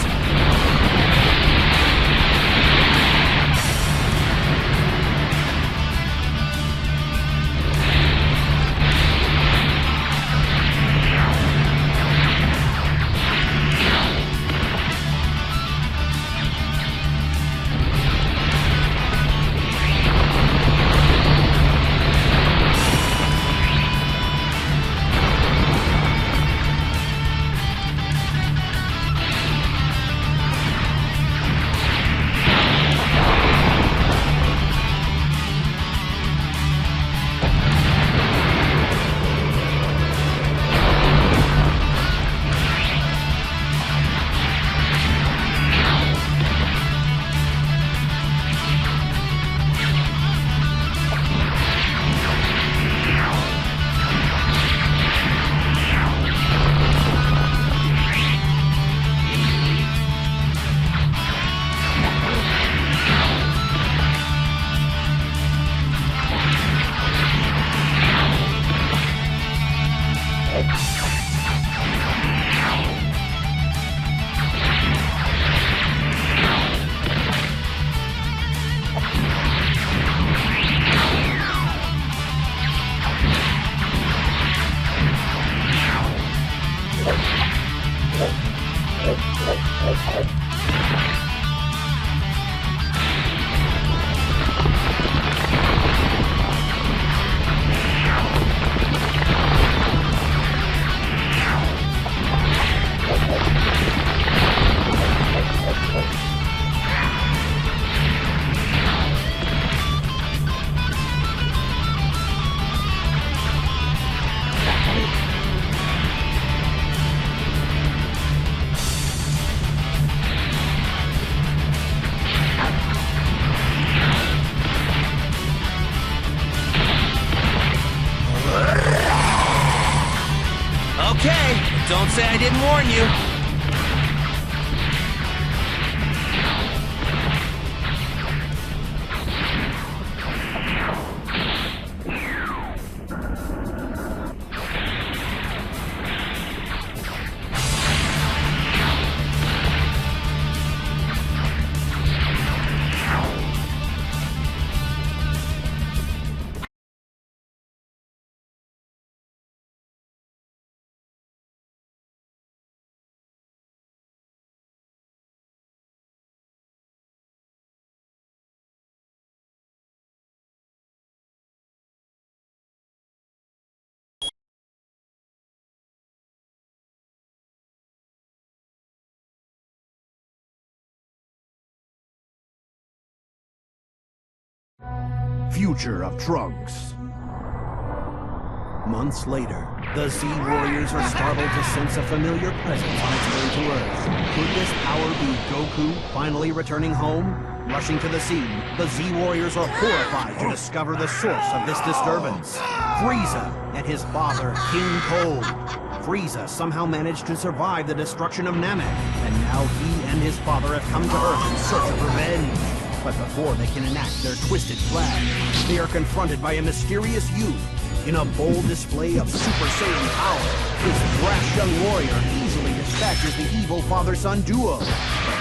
S1: Okay, don't say I didn't warn you.
S2: future of Trunks. Months later, the Z Warriors are startled to sense a familiar presence on its way to Earth. Could this power be Goku finally returning home? Rushing to the scene, the Z Warriors are horrified to discover the source of this disturbance. Frieza and his father, King Cold. Frieza somehow managed to survive the destruction of Namek, and now he and his father have come to Earth in search of revenge. But before they can enact their twisted plan, they are confronted by a mysterious youth. In a bold display of Super Saiyan power, this brash young warrior easily dispatches the evil father-son duo. But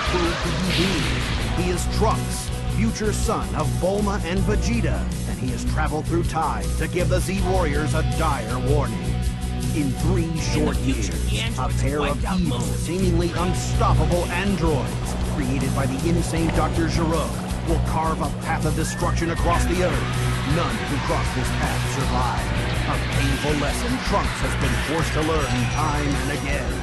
S2: who could he be? He is Trunks, future son of Bulma and Vegeta, and he has traveled through time to give the Z Warriors a dire warning. In 3 short years, a pair of evil, seemingly unstoppable androids, created by the insane Dr. Gero, will carve a path of destruction across the Earth. None who cross this path survive. A painful lesson Trunks has been forced to learn time and again.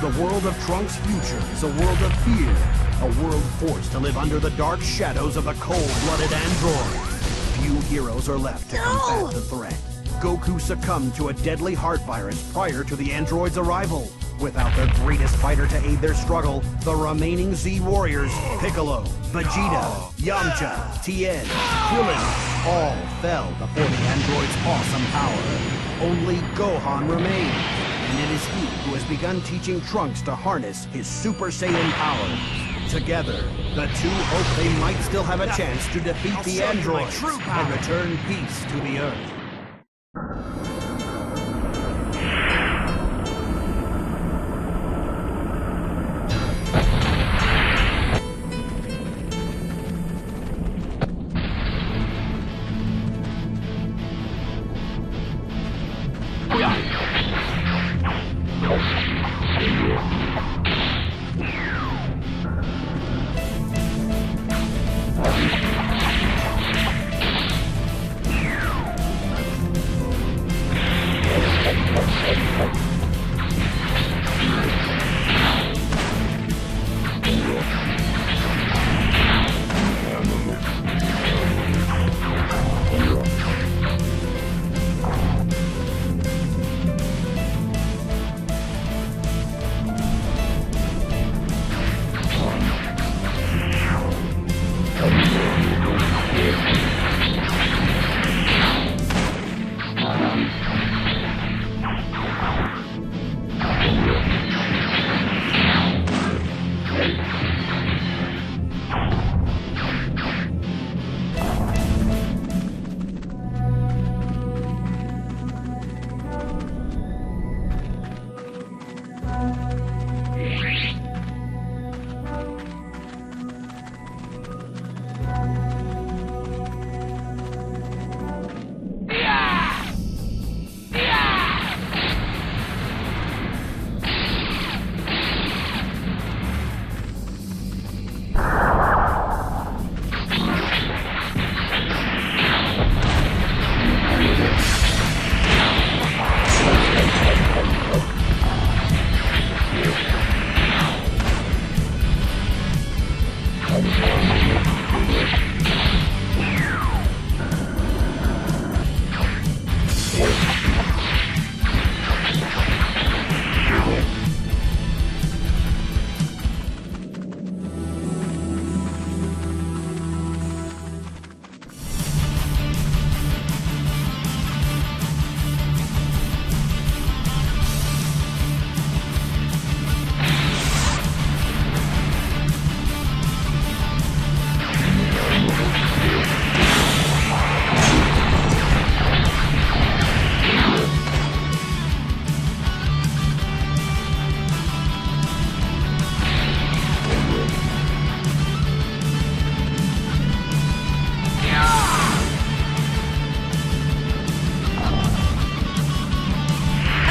S2: The world of Trunks' future is a world of fear. A world forced to live under the dark shadows of the cold-blooded androids. Few heroes are left to combat the threat. Goku succumbed to a deadly heart virus prior to the androids' arrival. Without their greatest fighter to aid their struggle, the remaining Z Warriors, Piccolo, Vegeta, Yamcha, Tien, Krillin, all fell before the android's awesome power. Only Gohan remained, and it is he who has begun teaching Trunks to harness his Super Saiyan power. Together, the two hope they might still have a chance to defeat the androids and return peace to the Earth.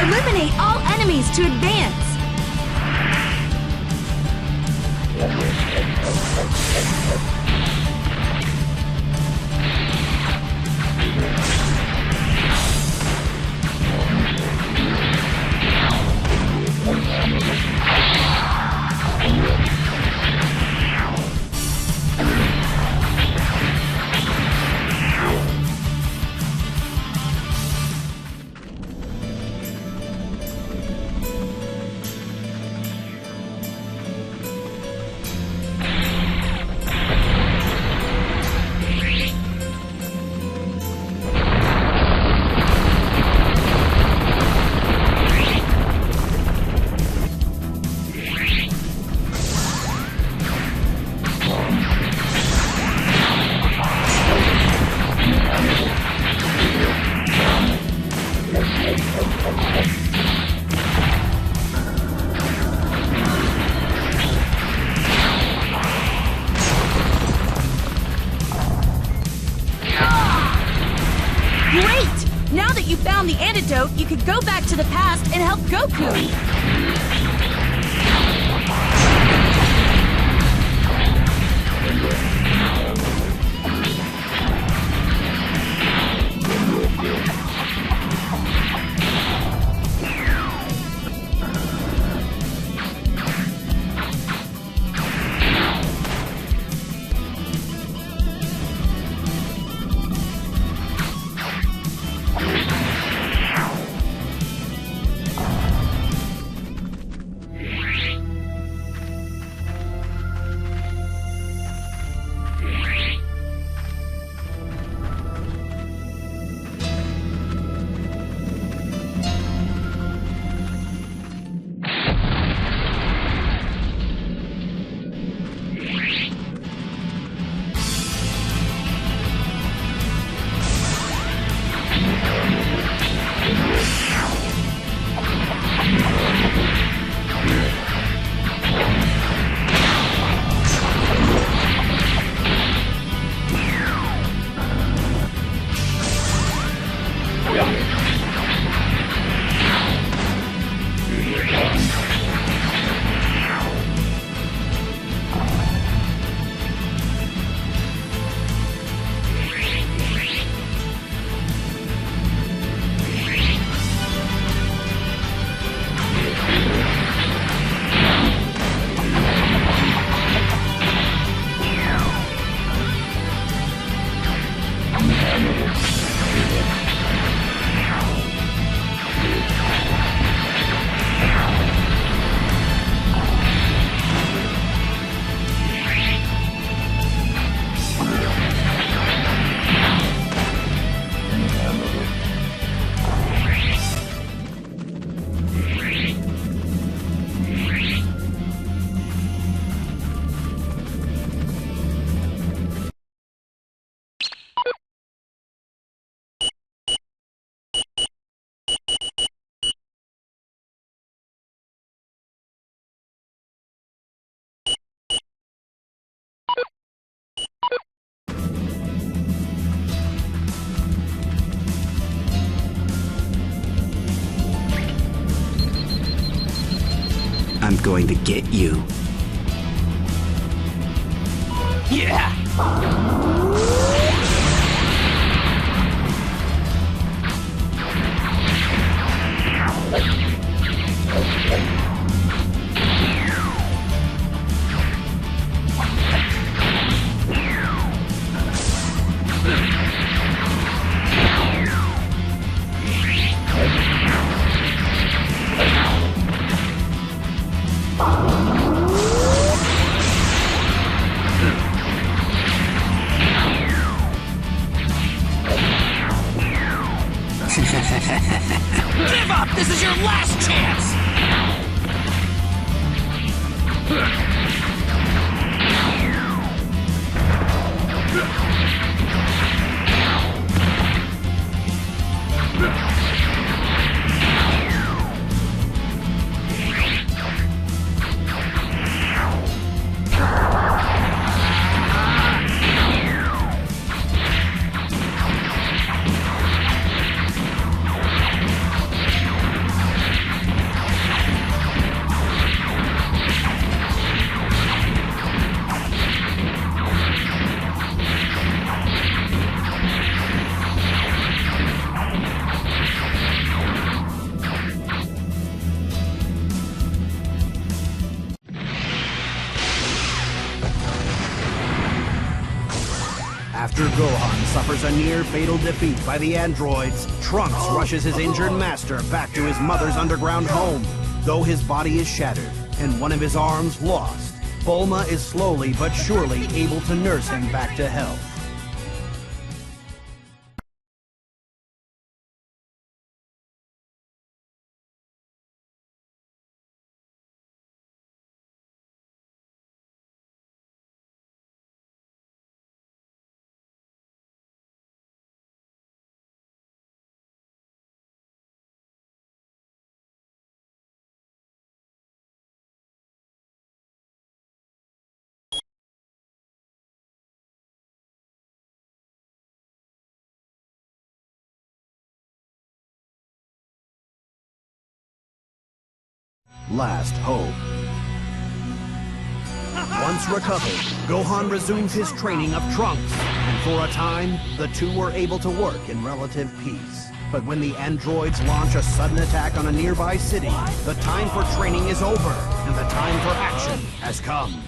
S4: Eliminate all enemies to advance! Great! Now that you found the antidote, you could go back to the past and help Goku.
S3: I'm going to get you.
S1: Yeah! Give up! This is your last chance!
S2: After Gohan suffers a near-fatal defeat by the androids, Trunks rushes his injured master back to his mother's underground home. Though his body is shattered and one of his arms lost, Bulma is slowly but surely able to nurse him back to health. last hope. Once recovered, Gohan resumed his training of Trunks, and for a time, the two were able to work in relative peace. But when the androids launch a sudden attack on a nearby city, the time for training is over, and the time for action has come.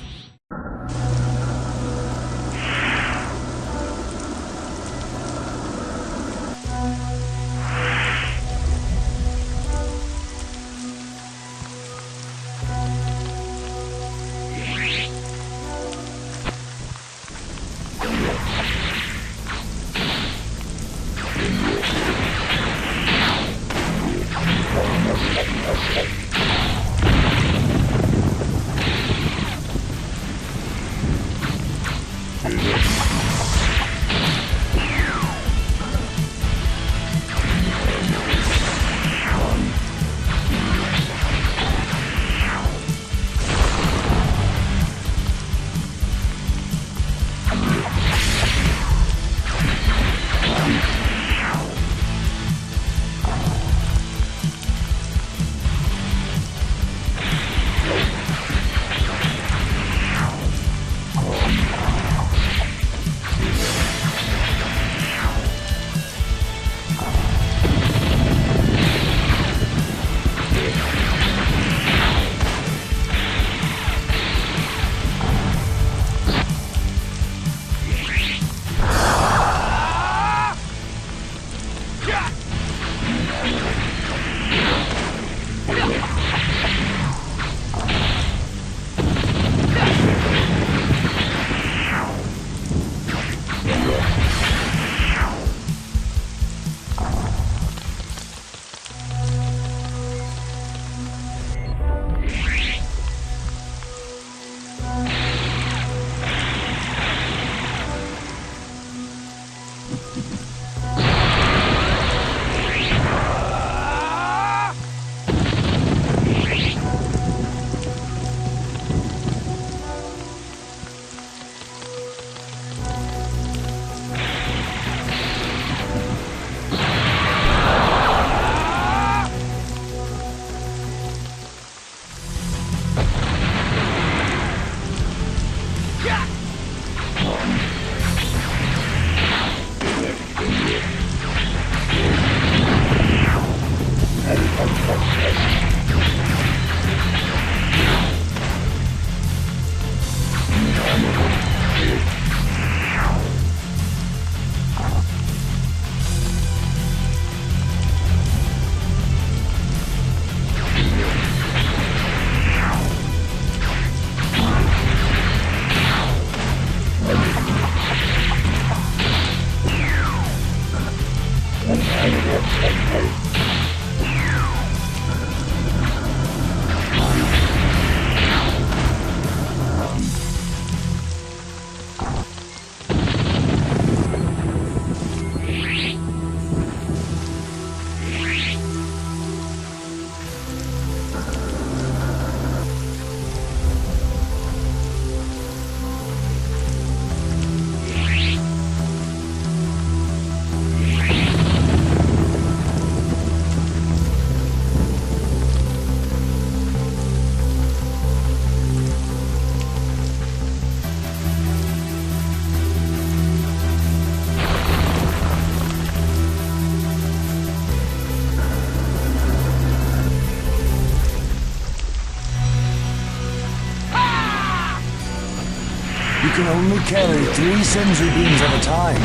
S7: You can only carry 3 sensory beams at a time.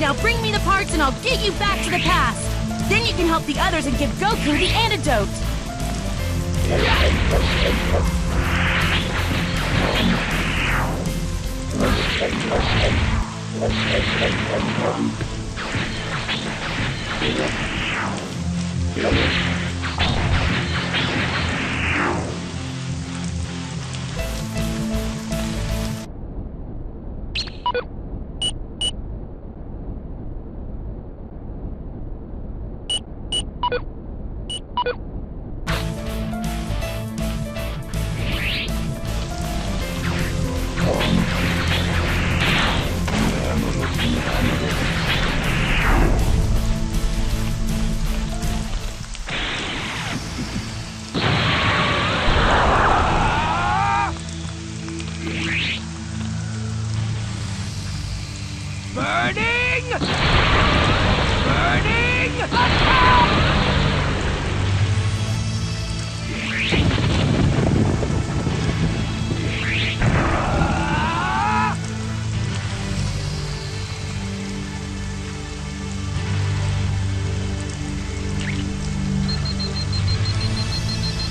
S4: Now bring me the parts and I'll get you back to the past. Then you can help the others and give Goku the antidote.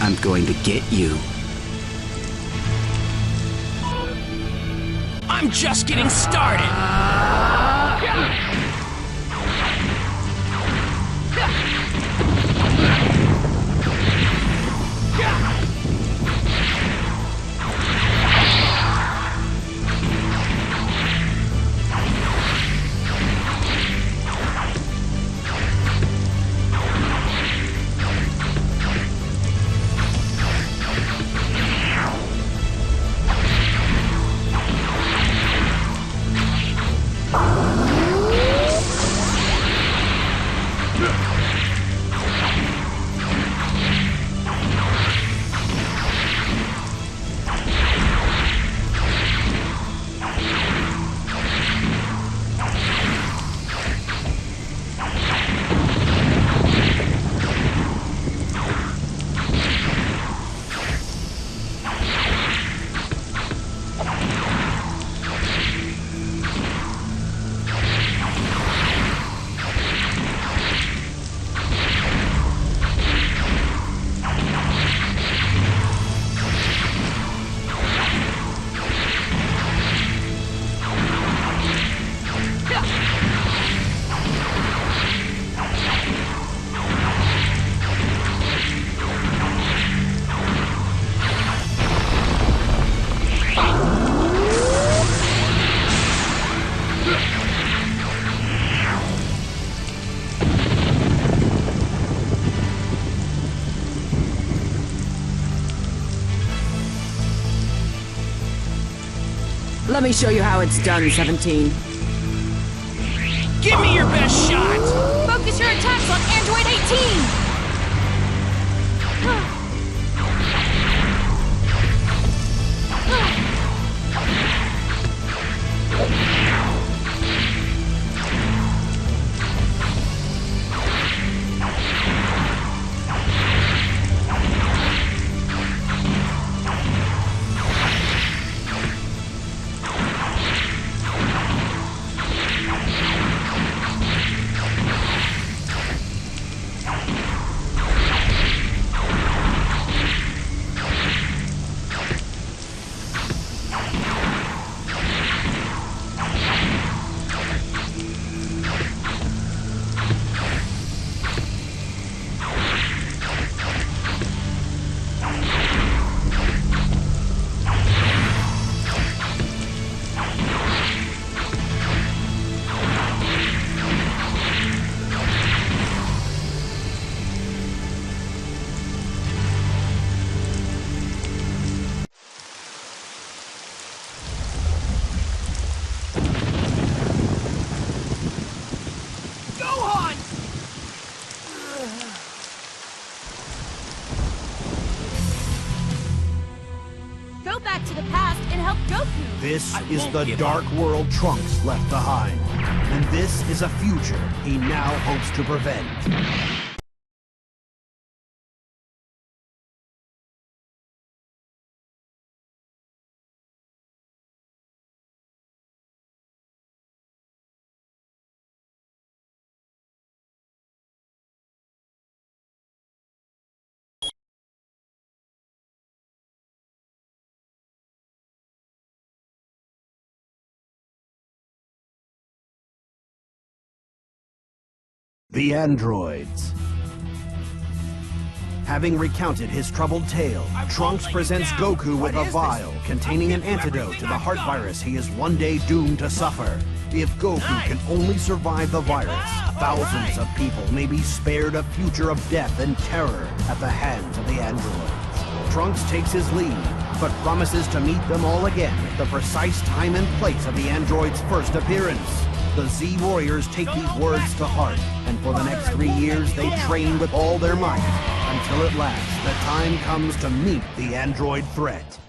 S3: I'm going to get you.
S1: I'm just getting started!
S8: Let me show you how it's done, 17.
S1: Give me your best shot!
S4: Focus your attacks on Android 18! Go back to the past and help Goku!
S2: This is the dark world Trunks left behind. And this is a future he now hopes to prevent. The androids. Having recounted his troubled tale, Trunks presents Goku with a vial containing an antidote to the heart virus he is one day doomed to suffer. If Goku can only survive the virus, thousands of people may be spared a future of death and terror at the hands of the androids. Trunks takes his leave, but promises to meet them all again at the precise time and place of the androids' first appearance. The Z Warriors take these words to heart, and for the next 3 years they train with all their might, until at last the time comes to meet the android threat.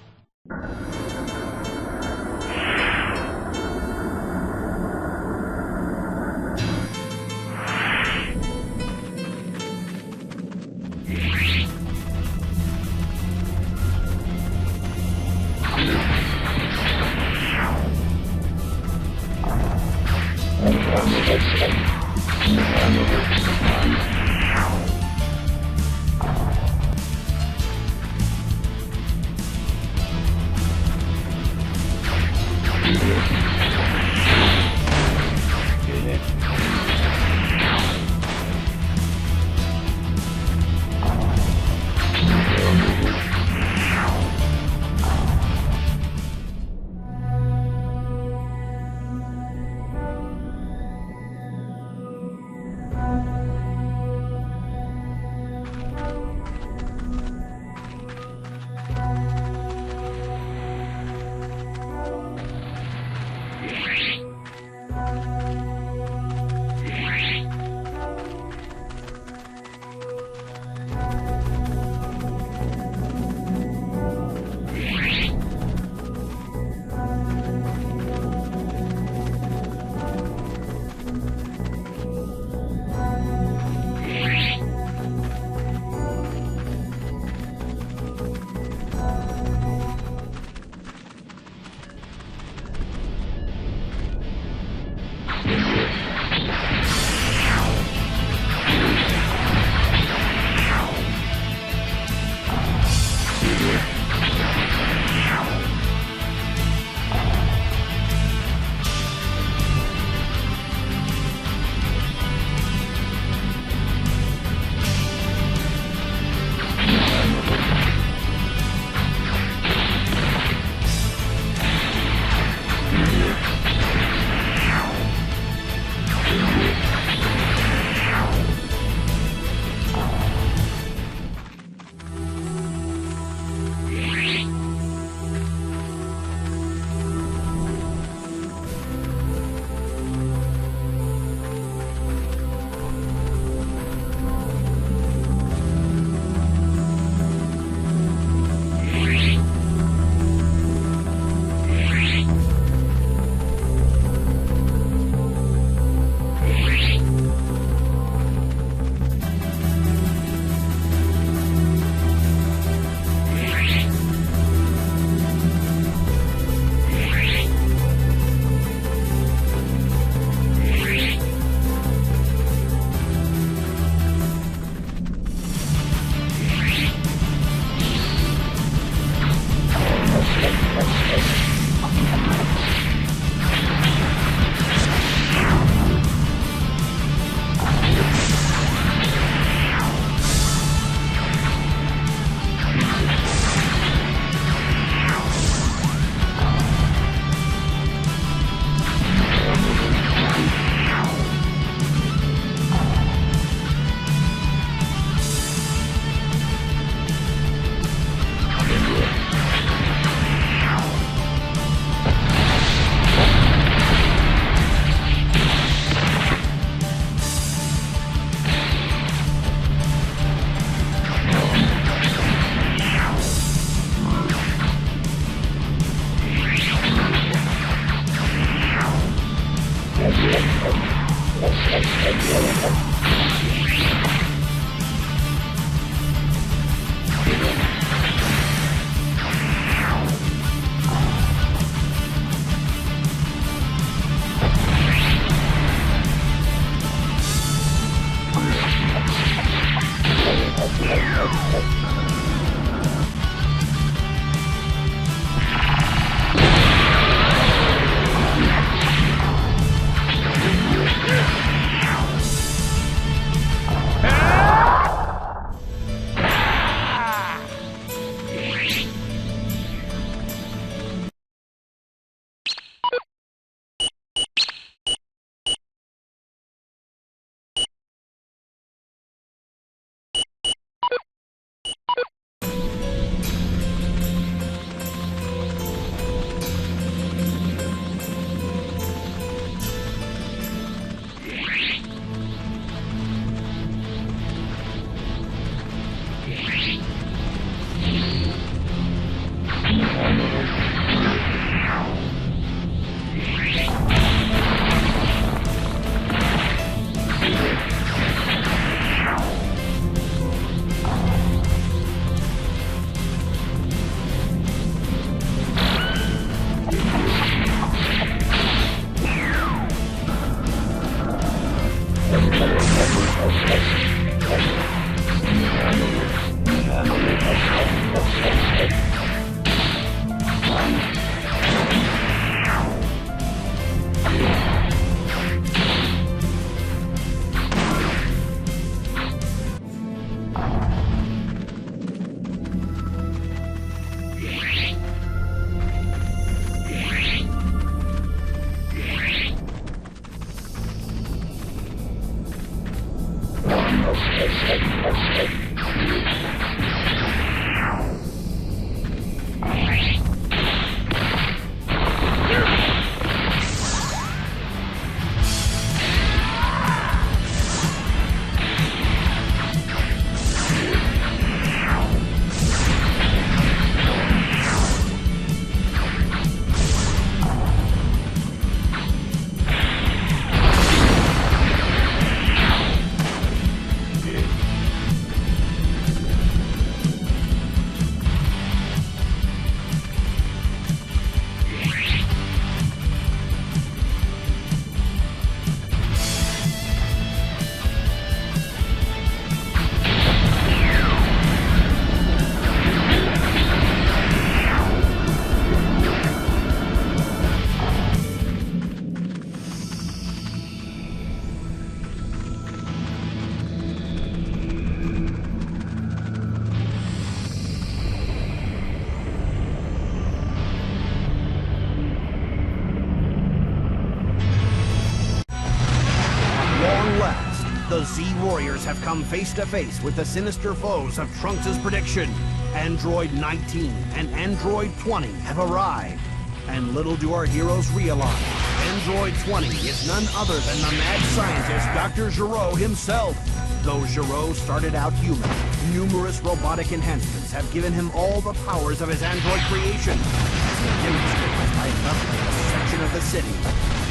S2: The Z-Warriors have come face to face with the sinister foes of Trunks' prediction. Android 19 and Android 20 have arrived. And little do our heroes realize, Android 20 is none other than the mad scientist Dr. Gero himself. Though Gero started out human, numerous robotic enhancements have given him all the powers of his android creation. As he demonstrates by leveling a section of the city,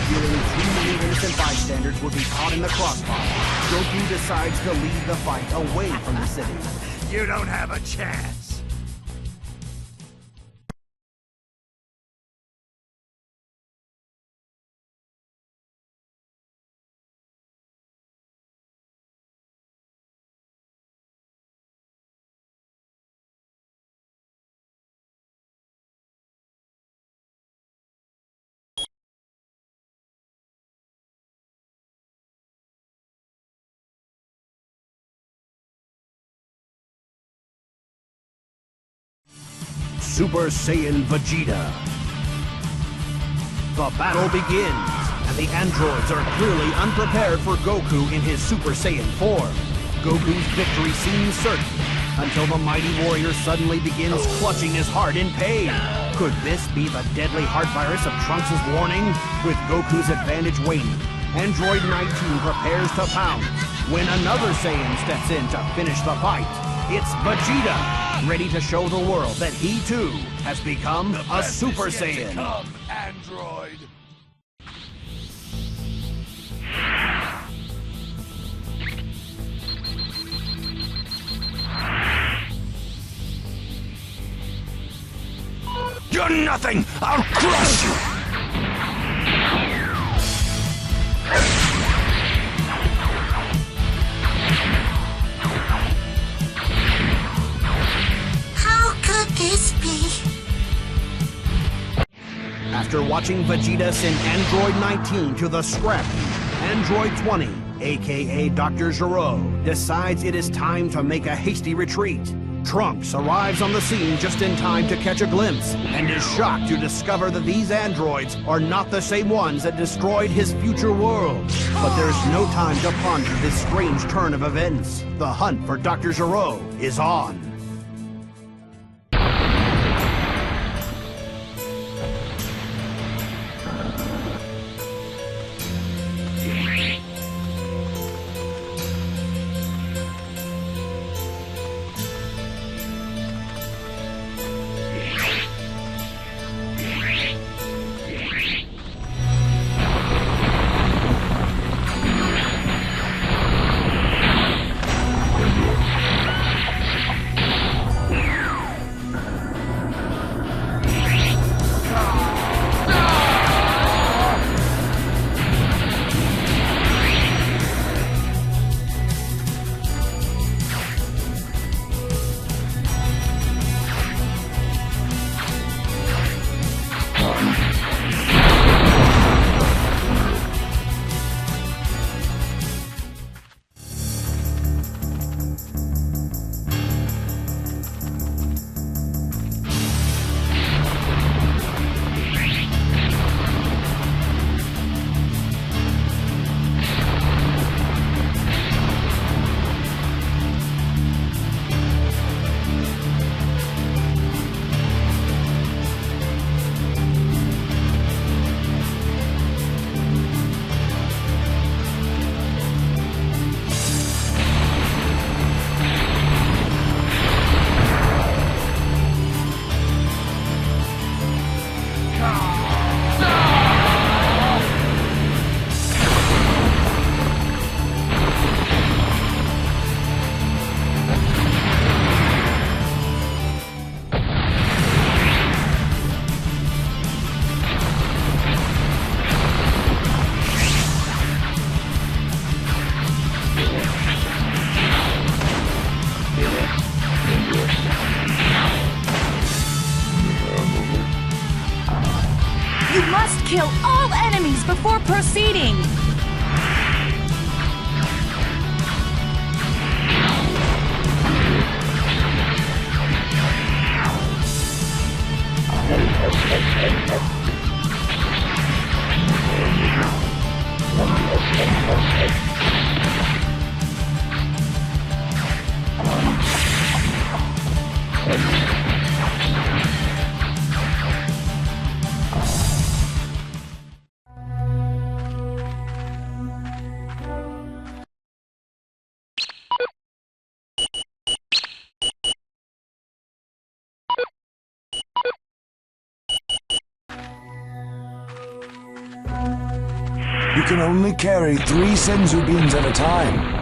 S2: feeling too many innocent bystanders would be caught in the crossfire, Goku decides to lead the fight away from the city.
S1: You don't have a chance.
S2: Super Saiyan Vegeta. The battle begins, and the androids are clearly unprepared for Goku in his Super Saiyan form. Goku's victory seems certain, until the mighty warrior suddenly begins clutching his heart in pain. Could this be the deadly heart virus of Trunks' warning? With Goku's advantage waning, Android 19 prepares to pounce, when another Saiyan steps in to finish the fight. It's Vegeta, ready to show the world that he too has become a Super Saiyan.
S1: Come, Android. You're nothing! I'll crush you!
S2: After watching Vegeta send Android 19 to the scrap heap, Android 20, aka Dr. Gero, decides it is time to make a hasty retreat. Trunks arrives on the scene just in time to catch a glimpse, and is shocked to discover that these androids are not the same ones that destroyed his future world. But there's no time to ponder this strange turn of events. The hunt for Dr. Gero is on.
S4: Kill all enemies before proceeding!
S7: You can only carry 3 senzu beans at a time.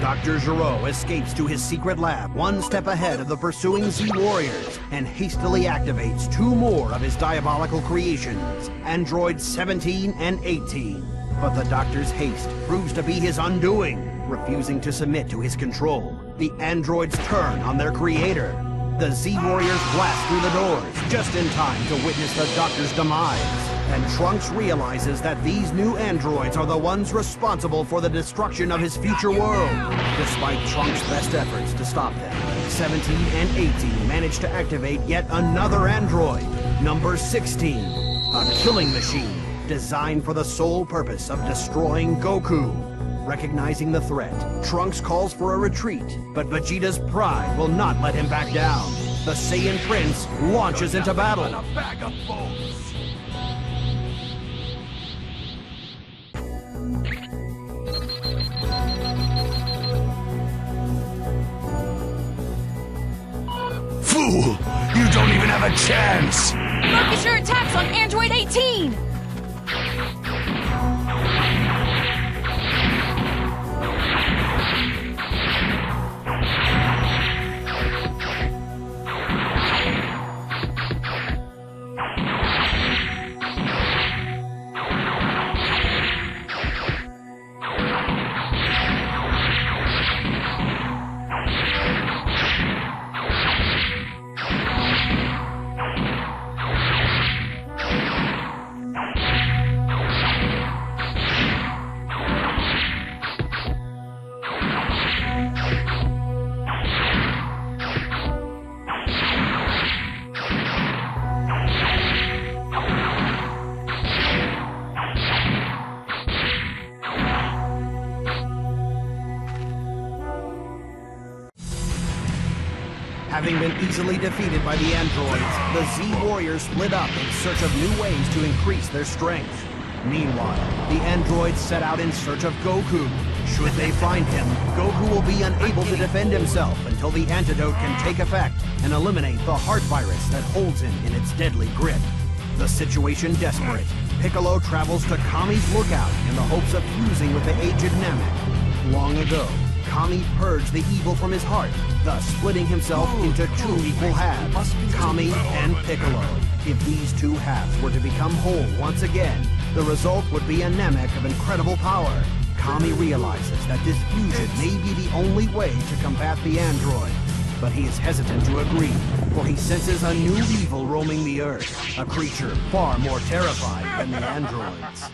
S2: Dr. Gero escapes to his secret lab, one step ahead of the pursuing Z-Warriors, and hastily activates two more of his diabolical creations, androids 17 and 18. But the Doctor's haste proves to be his undoing. Refusing to submit to his control, the androids turn on their creator. The Z-Warriors blast through the doors, just in time to witness the Doctor's demise. And Trunks realizes that these new androids are the ones responsible for the destruction of his future world. Despite Trunks' best efforts to stop them, 17 and 18 manage to activate yet another android, number 16, a killing machine designed for the sole purpose of destroying Goku. Recognizing the threat, Trunks calls for a retreat, but Vegeta's pride will not let him back down. The Saiyan Prince launches into battle.
S1: Fool! You don't even have a chance!
S4: Focus your attacks on Android 18!
S2: Having been easily defeated by the androids, the Z-Warriors split up in search of new ways to increase their strength. Meanwhile, the androids set out in search of Goku. Should they find him, Goku will be unable to defend himself until the antidote can take effect and eliminate the heart virus that holds him in its deadly grip. The situation desperate, Piccolo travels to Kami's lookout in the hopes of fusing with the aged Namek. Long ago, Kami purged the evil from his heart, thus splitting himself into two equal halves, Kami and Piccolo. If these two halves were to become whole once again, the result would be a Namek of incredible power. Kami realizes that this fusion may be the only way to combat the android, but he is hesitant to agree, for he senses a new evil roaming the Earth, a creature far more terrifying than the androids.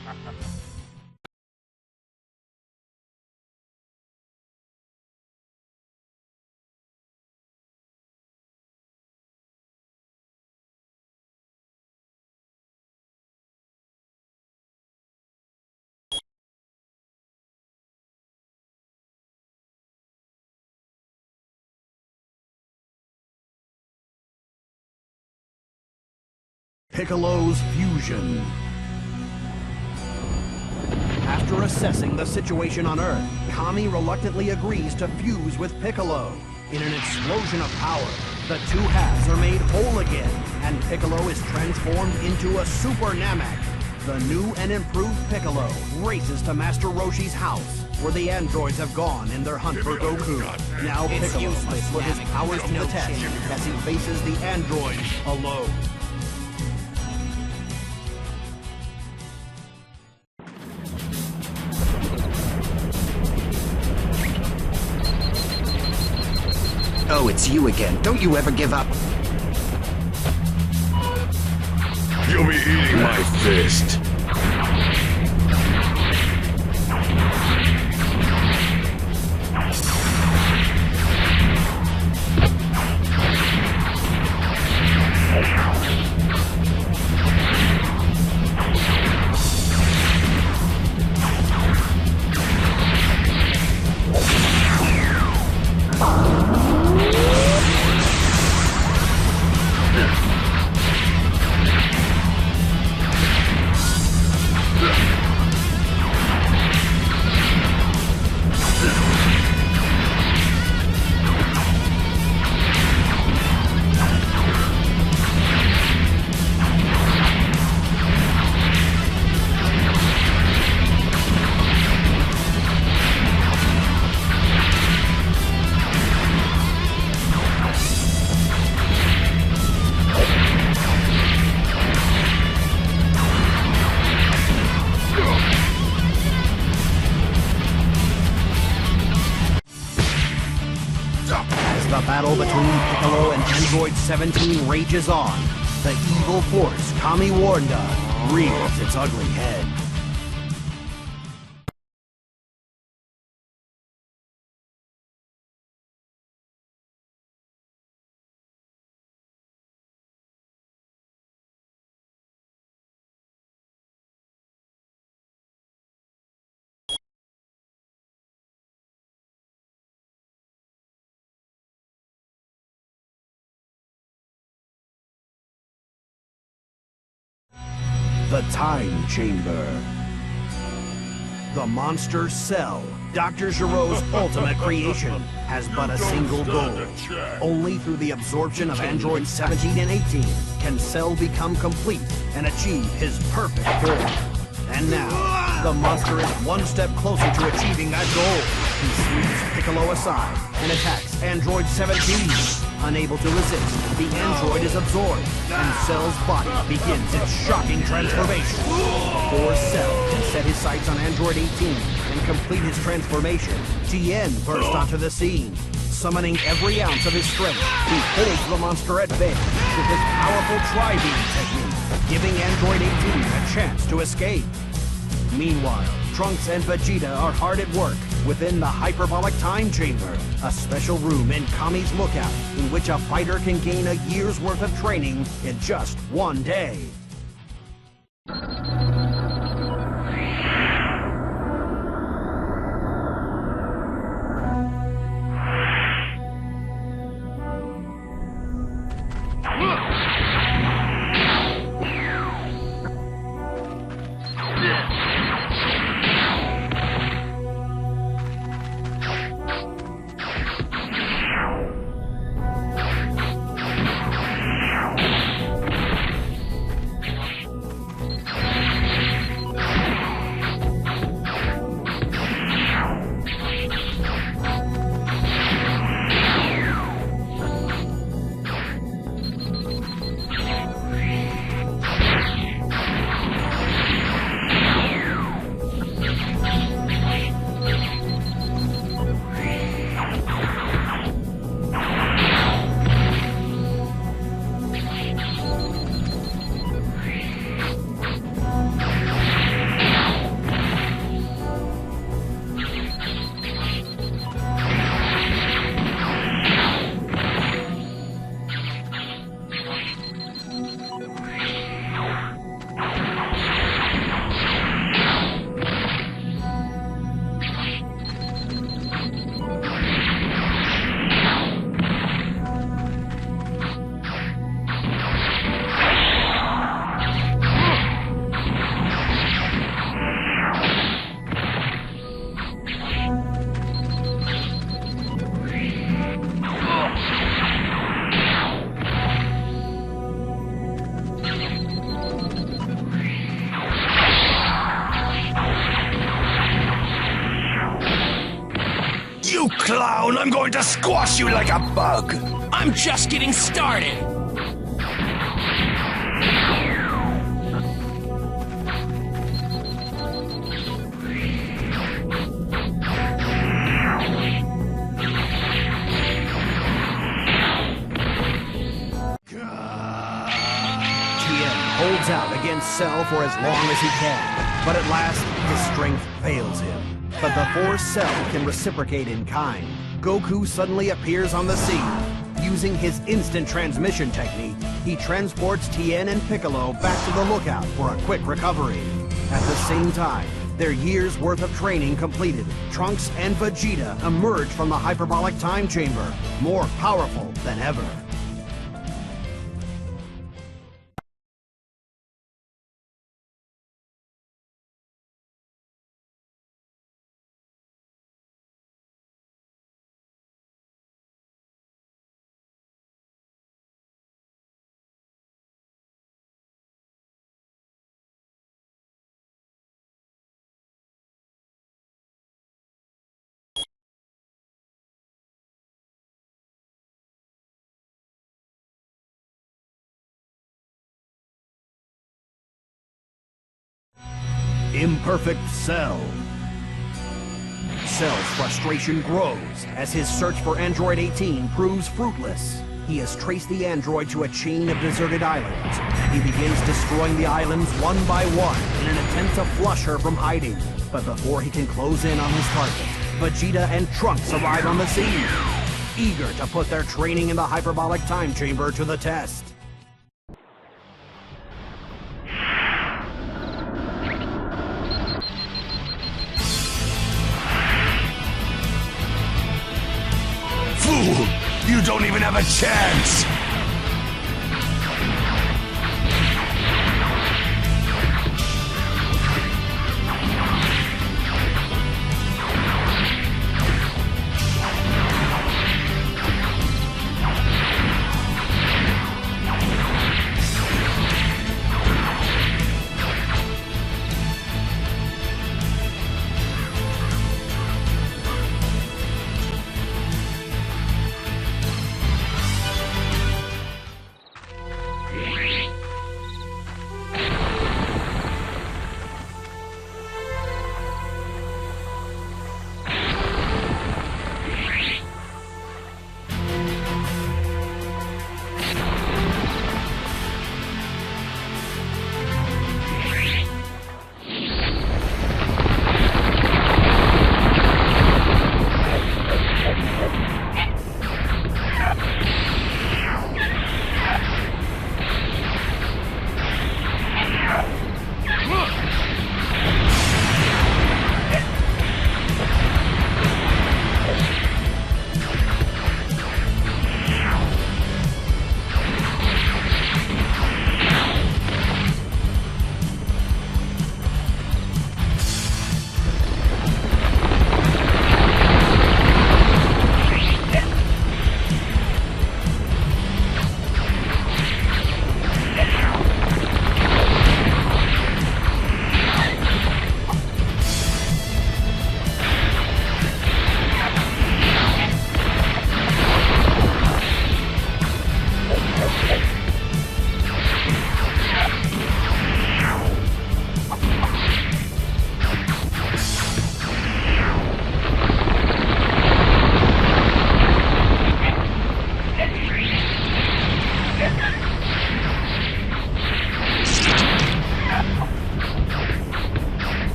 S2: Piccolo's fusion. After assessing the situation on Earth, Kami reluctantly agrees to fuse with Piccolo. In an explosion of power, the two halves are made whole again, and Piccolo is transformed into a Super Namek. The new and improved Piccolo races to Master Roshi's house, where the androids have gone in their hunt for Goku. Now Piccolo must put his powers to the test as he faces the androids alone.
S3: Oh, it's you again. Don't you ever give up.
S6: You'll be eating my fist.
S2: The battle between Piccolo and Android 17 rages on. The evil force, Kami Warnda, rears its ugly head. The Time Chamber. The monster Cell, Dr. Giro's ultimate creation, has but a single goal. Only through the absorption of androids 17 and 18 can Cell become complete and achieve his perfect form. And now, the monster is one step closer to achieving that goal. He sweeps Piccolo aside and attacks Android 17. Unable to resist, the android is absorbed, and Cell's body begins its shocking transformation. Before Cell can set his sights on Android 18 and complete his transformation, Tien burst onto the scene. Summoning every ounce of his strength, he holds the monster at bay with his powerful tri-beam technique, giving Android 18 a chance to escape. Meanwhile, Trunks and Vegeta are hard at work within the Hyperbolic Time Chamber, a special room in Kami's Lookout in which a fighter can gain a year's worth of training in just one day.
S1: You clown! I'm going to squash you like a bug!
S9: I'm just getting started!
S2: Holds out against Cell for as long as he can, but at last, his strength fails him. But before Cell can reciprocate in kind, Goku suddenly appears on the scene. Using his instant transmission technique, he transports Tien and Piccolo back to the lookout for a quick recovery. At the same time, their year's worth of training completed, Trunks and Vegeta emerge from the Hyperbolic Time Chamber, more powerful than ever. Imperfect Cell. Cell's frustration grows as his search for Android 18 proves fruitless. He has traced the android to a chain of deserted islands. He begins destroying the islands one by one in an attempt to flush her from hiding. But before he can close in on his target, Vegeta and Trunks arrive on the scene, eager to put their training in the hyperbolic time chamber to the test.
S1: Fool! You don't even have a chance!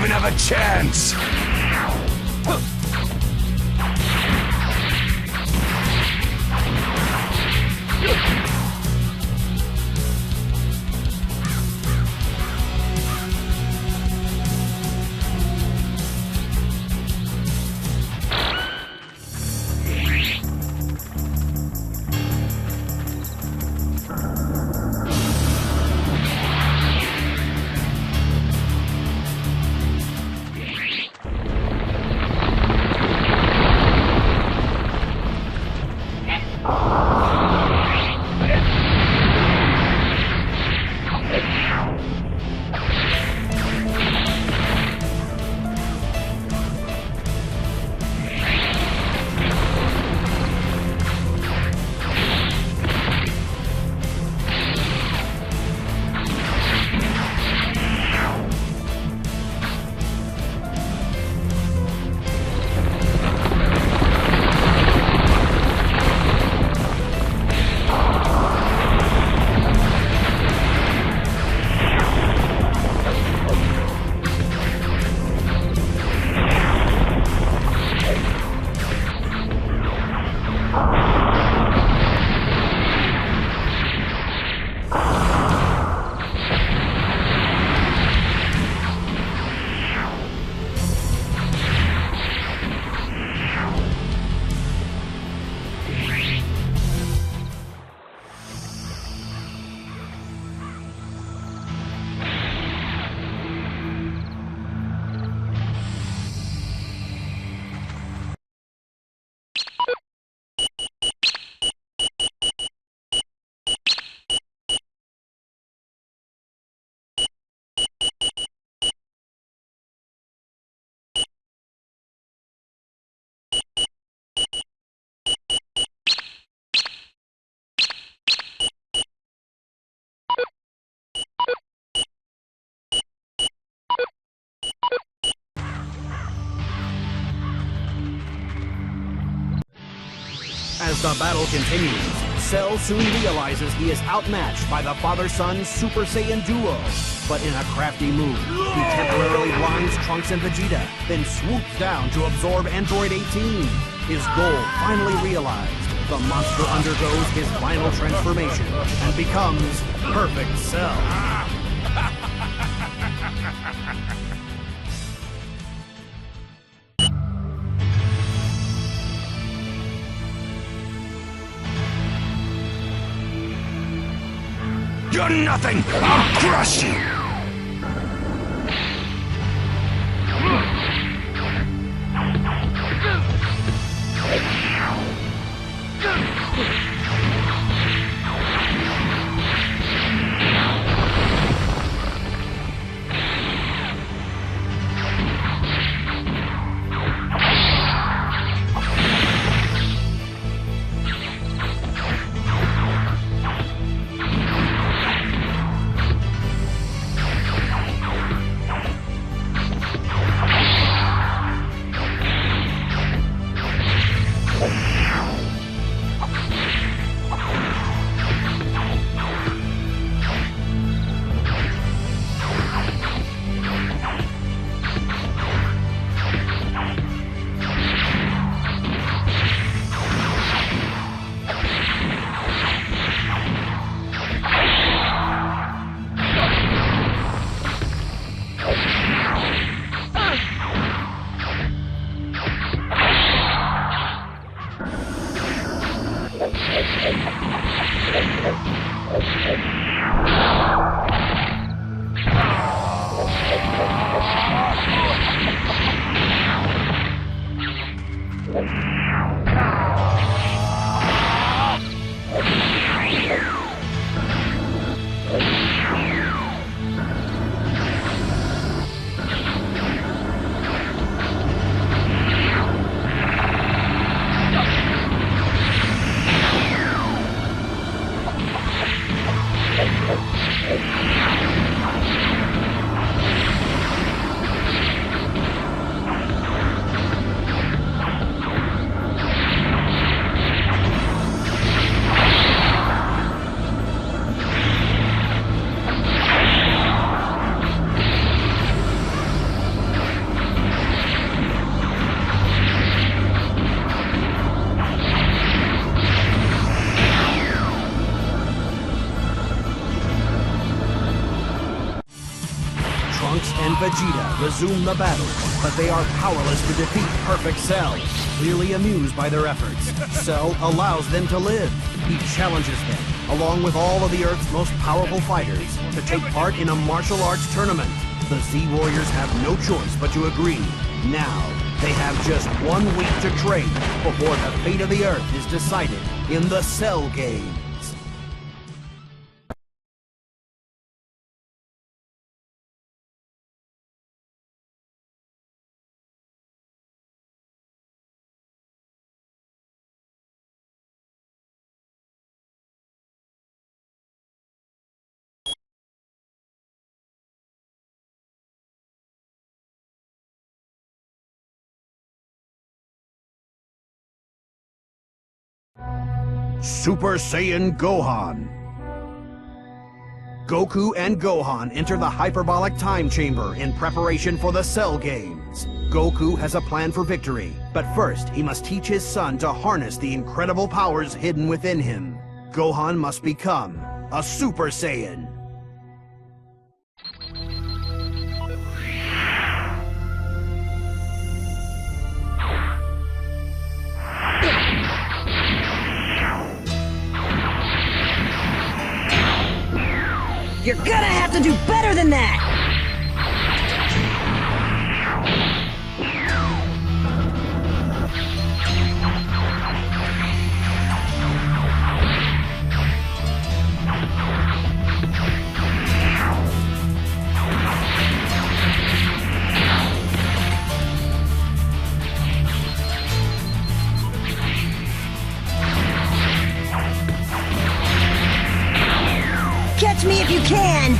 S7: even have a chance!
S2: As the battle continues, Cell soon realizes he is outmatched by the father-son Super Saiyan duo. But in a crafty move, he temporarily blinds Trunks and Vegeta, then swoops down to absorb Android 18. His goal finally realized, the monster undergoes his final transformation and becomes Perfect Cell.
S1: You're nothing! I'll crush you!
S2: Vegeta resume the battle, but they are powerless to defeat Perfect Cell. Clearly amused by their efforts, Cell allows them to live. He challenges them, along with all of the Earth's most powerful fighters, to take part in a martial arts tournament. The Z-Warriors have no choice but to agree. Now, they have just 1 week to train before the fate of the Earth is decided in the Cell Games. Super Saiyan Gohan. Goku and Gohan enter the hyperbolic time chamber in preparation for the Cell Games. Goku has a plan for victory, but first he must teach his son to harness the incredible powers hidden within him. Gohan must become a Super Saiyan.
S8: You're gonna have to do better than that! Catch me if you can!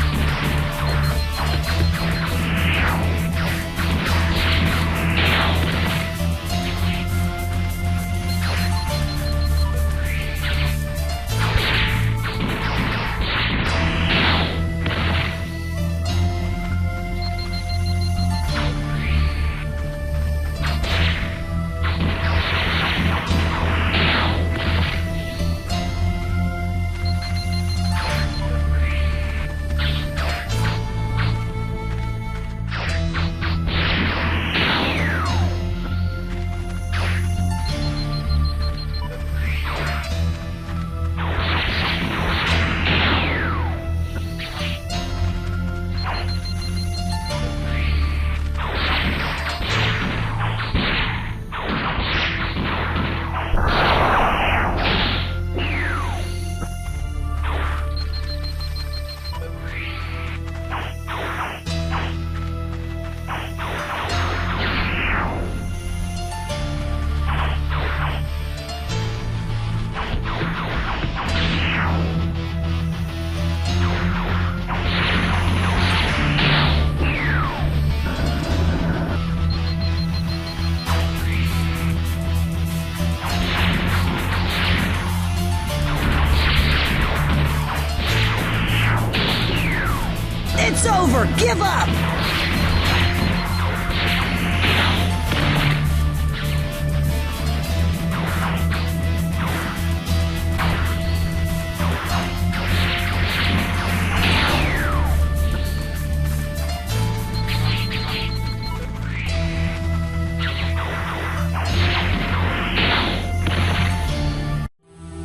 S8: It's over! Give up!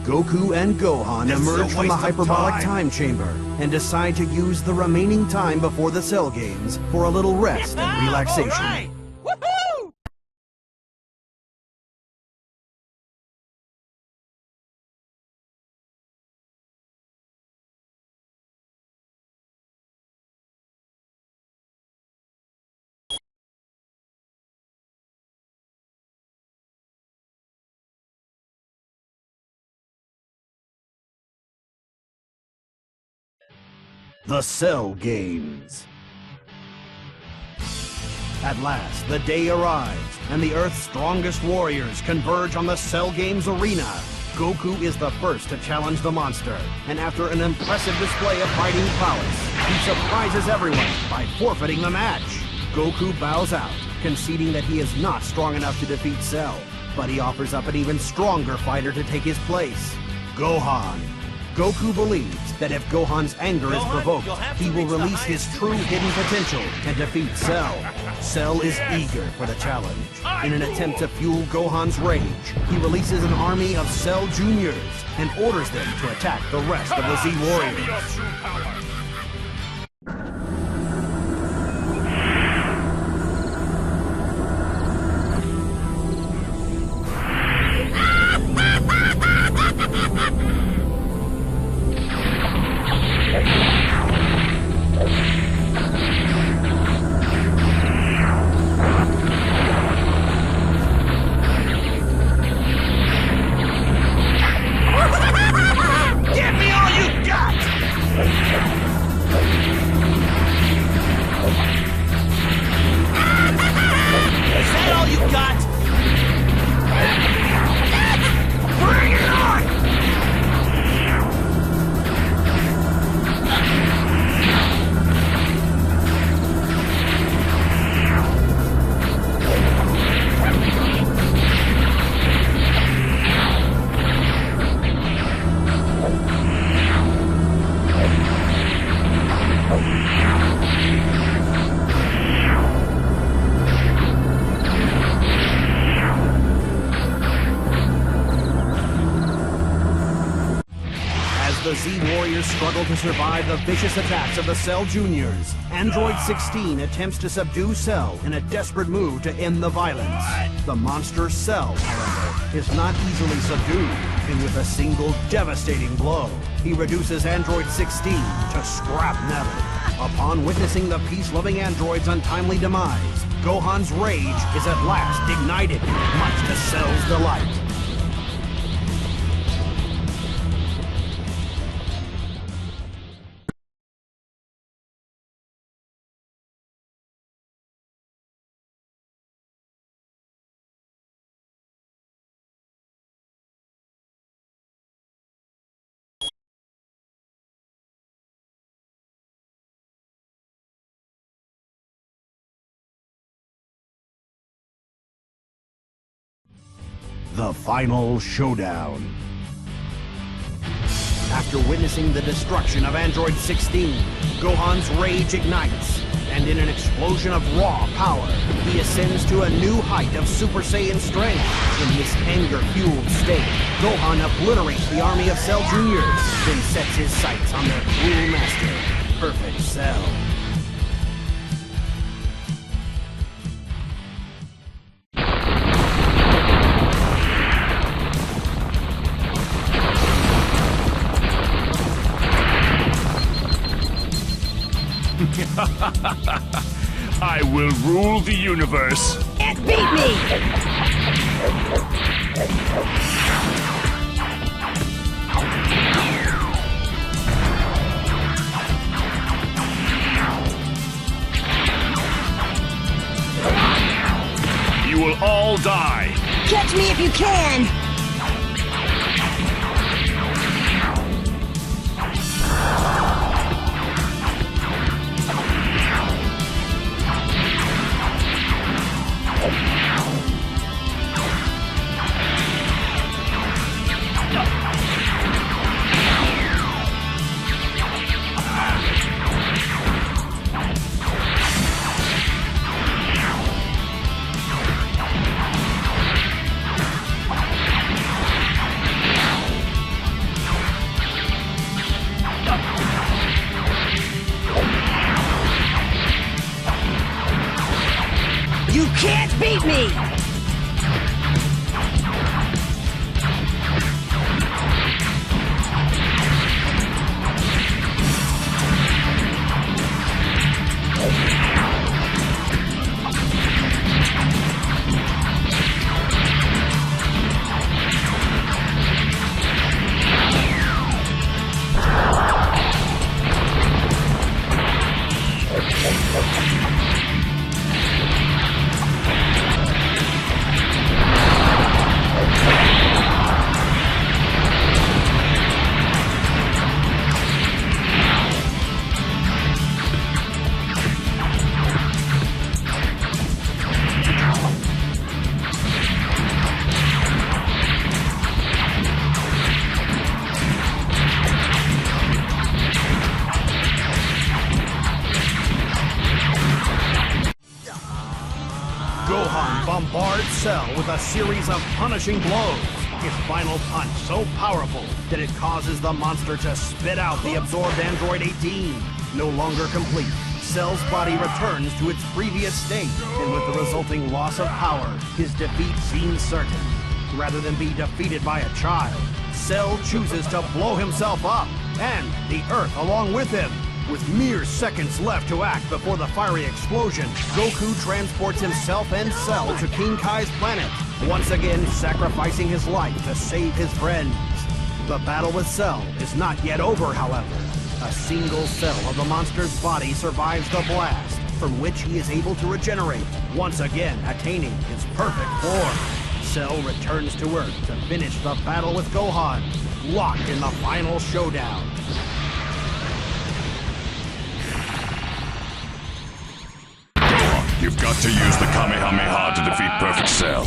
S2: Goku and Gohan emerge from the hyperbolic time chamber and decide to use the remaining time before the Cell Games for a little rest and relaxation.
S1: Right. Woohoo!
S2: The Cell Games. At last, the day arrives, and the Earth's strongest warriors converge on the Cell Games arena. Goku is the first to challenge the monster, and after an impressive display of fighting prowess, he surprises everyone by forfeiting the match. Goku bows out, conceding that he is not strong enough to defeat Cell, but he offers up an even stronger fighter to take his place, Gohan. Goku believes that if Gohan's anger is provoked, he will release his true hidden potential and defeat Cell. Cell is eager for the challenge. In an attempt to fuel Gohan's rage, he releases an army of Cell Juniors and orders them to attack the rest of the Z Warriors. The Z Warriors struggle to survive the vicious attacks of the Cell Juniors. Android 16 attempts to subdue Cell in a desperate move to end the violence. The monster Cell, however, is not easily subdued, and with a single devastating blow, he reduces Android 16 to scrap metal. Upon witnessing the peace-loving android's untimely demise, Gohan's rage is at last ignited, much to Cell's delight. The final showdown. After witnessing the destruction of Android 16, Gohan's rage ignites, and in an explosion of raw power, he ascends to a new height of Super Saiyan strength. In this anger-fueled state, Gohan obliterates the army of Cell Juniors, then sets his sights on their cruel master, Perfect Cell.
S6: I will rule the universe.
S8: Can't beat me!
S6: You will all die.
S8: Catch me if you can! You can't beat me!
S2: bombard Cell with a series of punishing blows. His final punch so powerful that it causes the monster to spit out the absorbed Android 18. No longer complete, Cell's body returns to its previous state, and with the resulting loss of power, his defeat seems certain. Rather than be defeated by a child, Cell chooses to blow himself up, and the Earth along with him. With mere seconds left to act before the fiery explosion, Goku transports himself and Cell to King Kai's planet, once again sacrificing his life to save his friends. The battle with Cell is not yet over, however. A single cell of the monster's body survives the blast, from which he is able to regenerate, once again attaining his perfect form. Cell returns to Earth to finish the battle with Gohan, locked in the final showdown.
S6: You've got to use the Kamehameha to defeat Perfect Cell.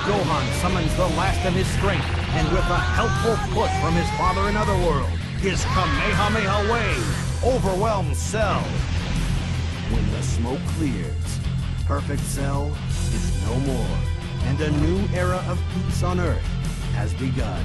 S2: Gohan summons the last of his strength, and with a helpful push from his father in Otherworld, his Kamehameha wave overwhelms Cell. When the smoke clears, Perfect Cell is no more, and a new era of peace on Earth has begun.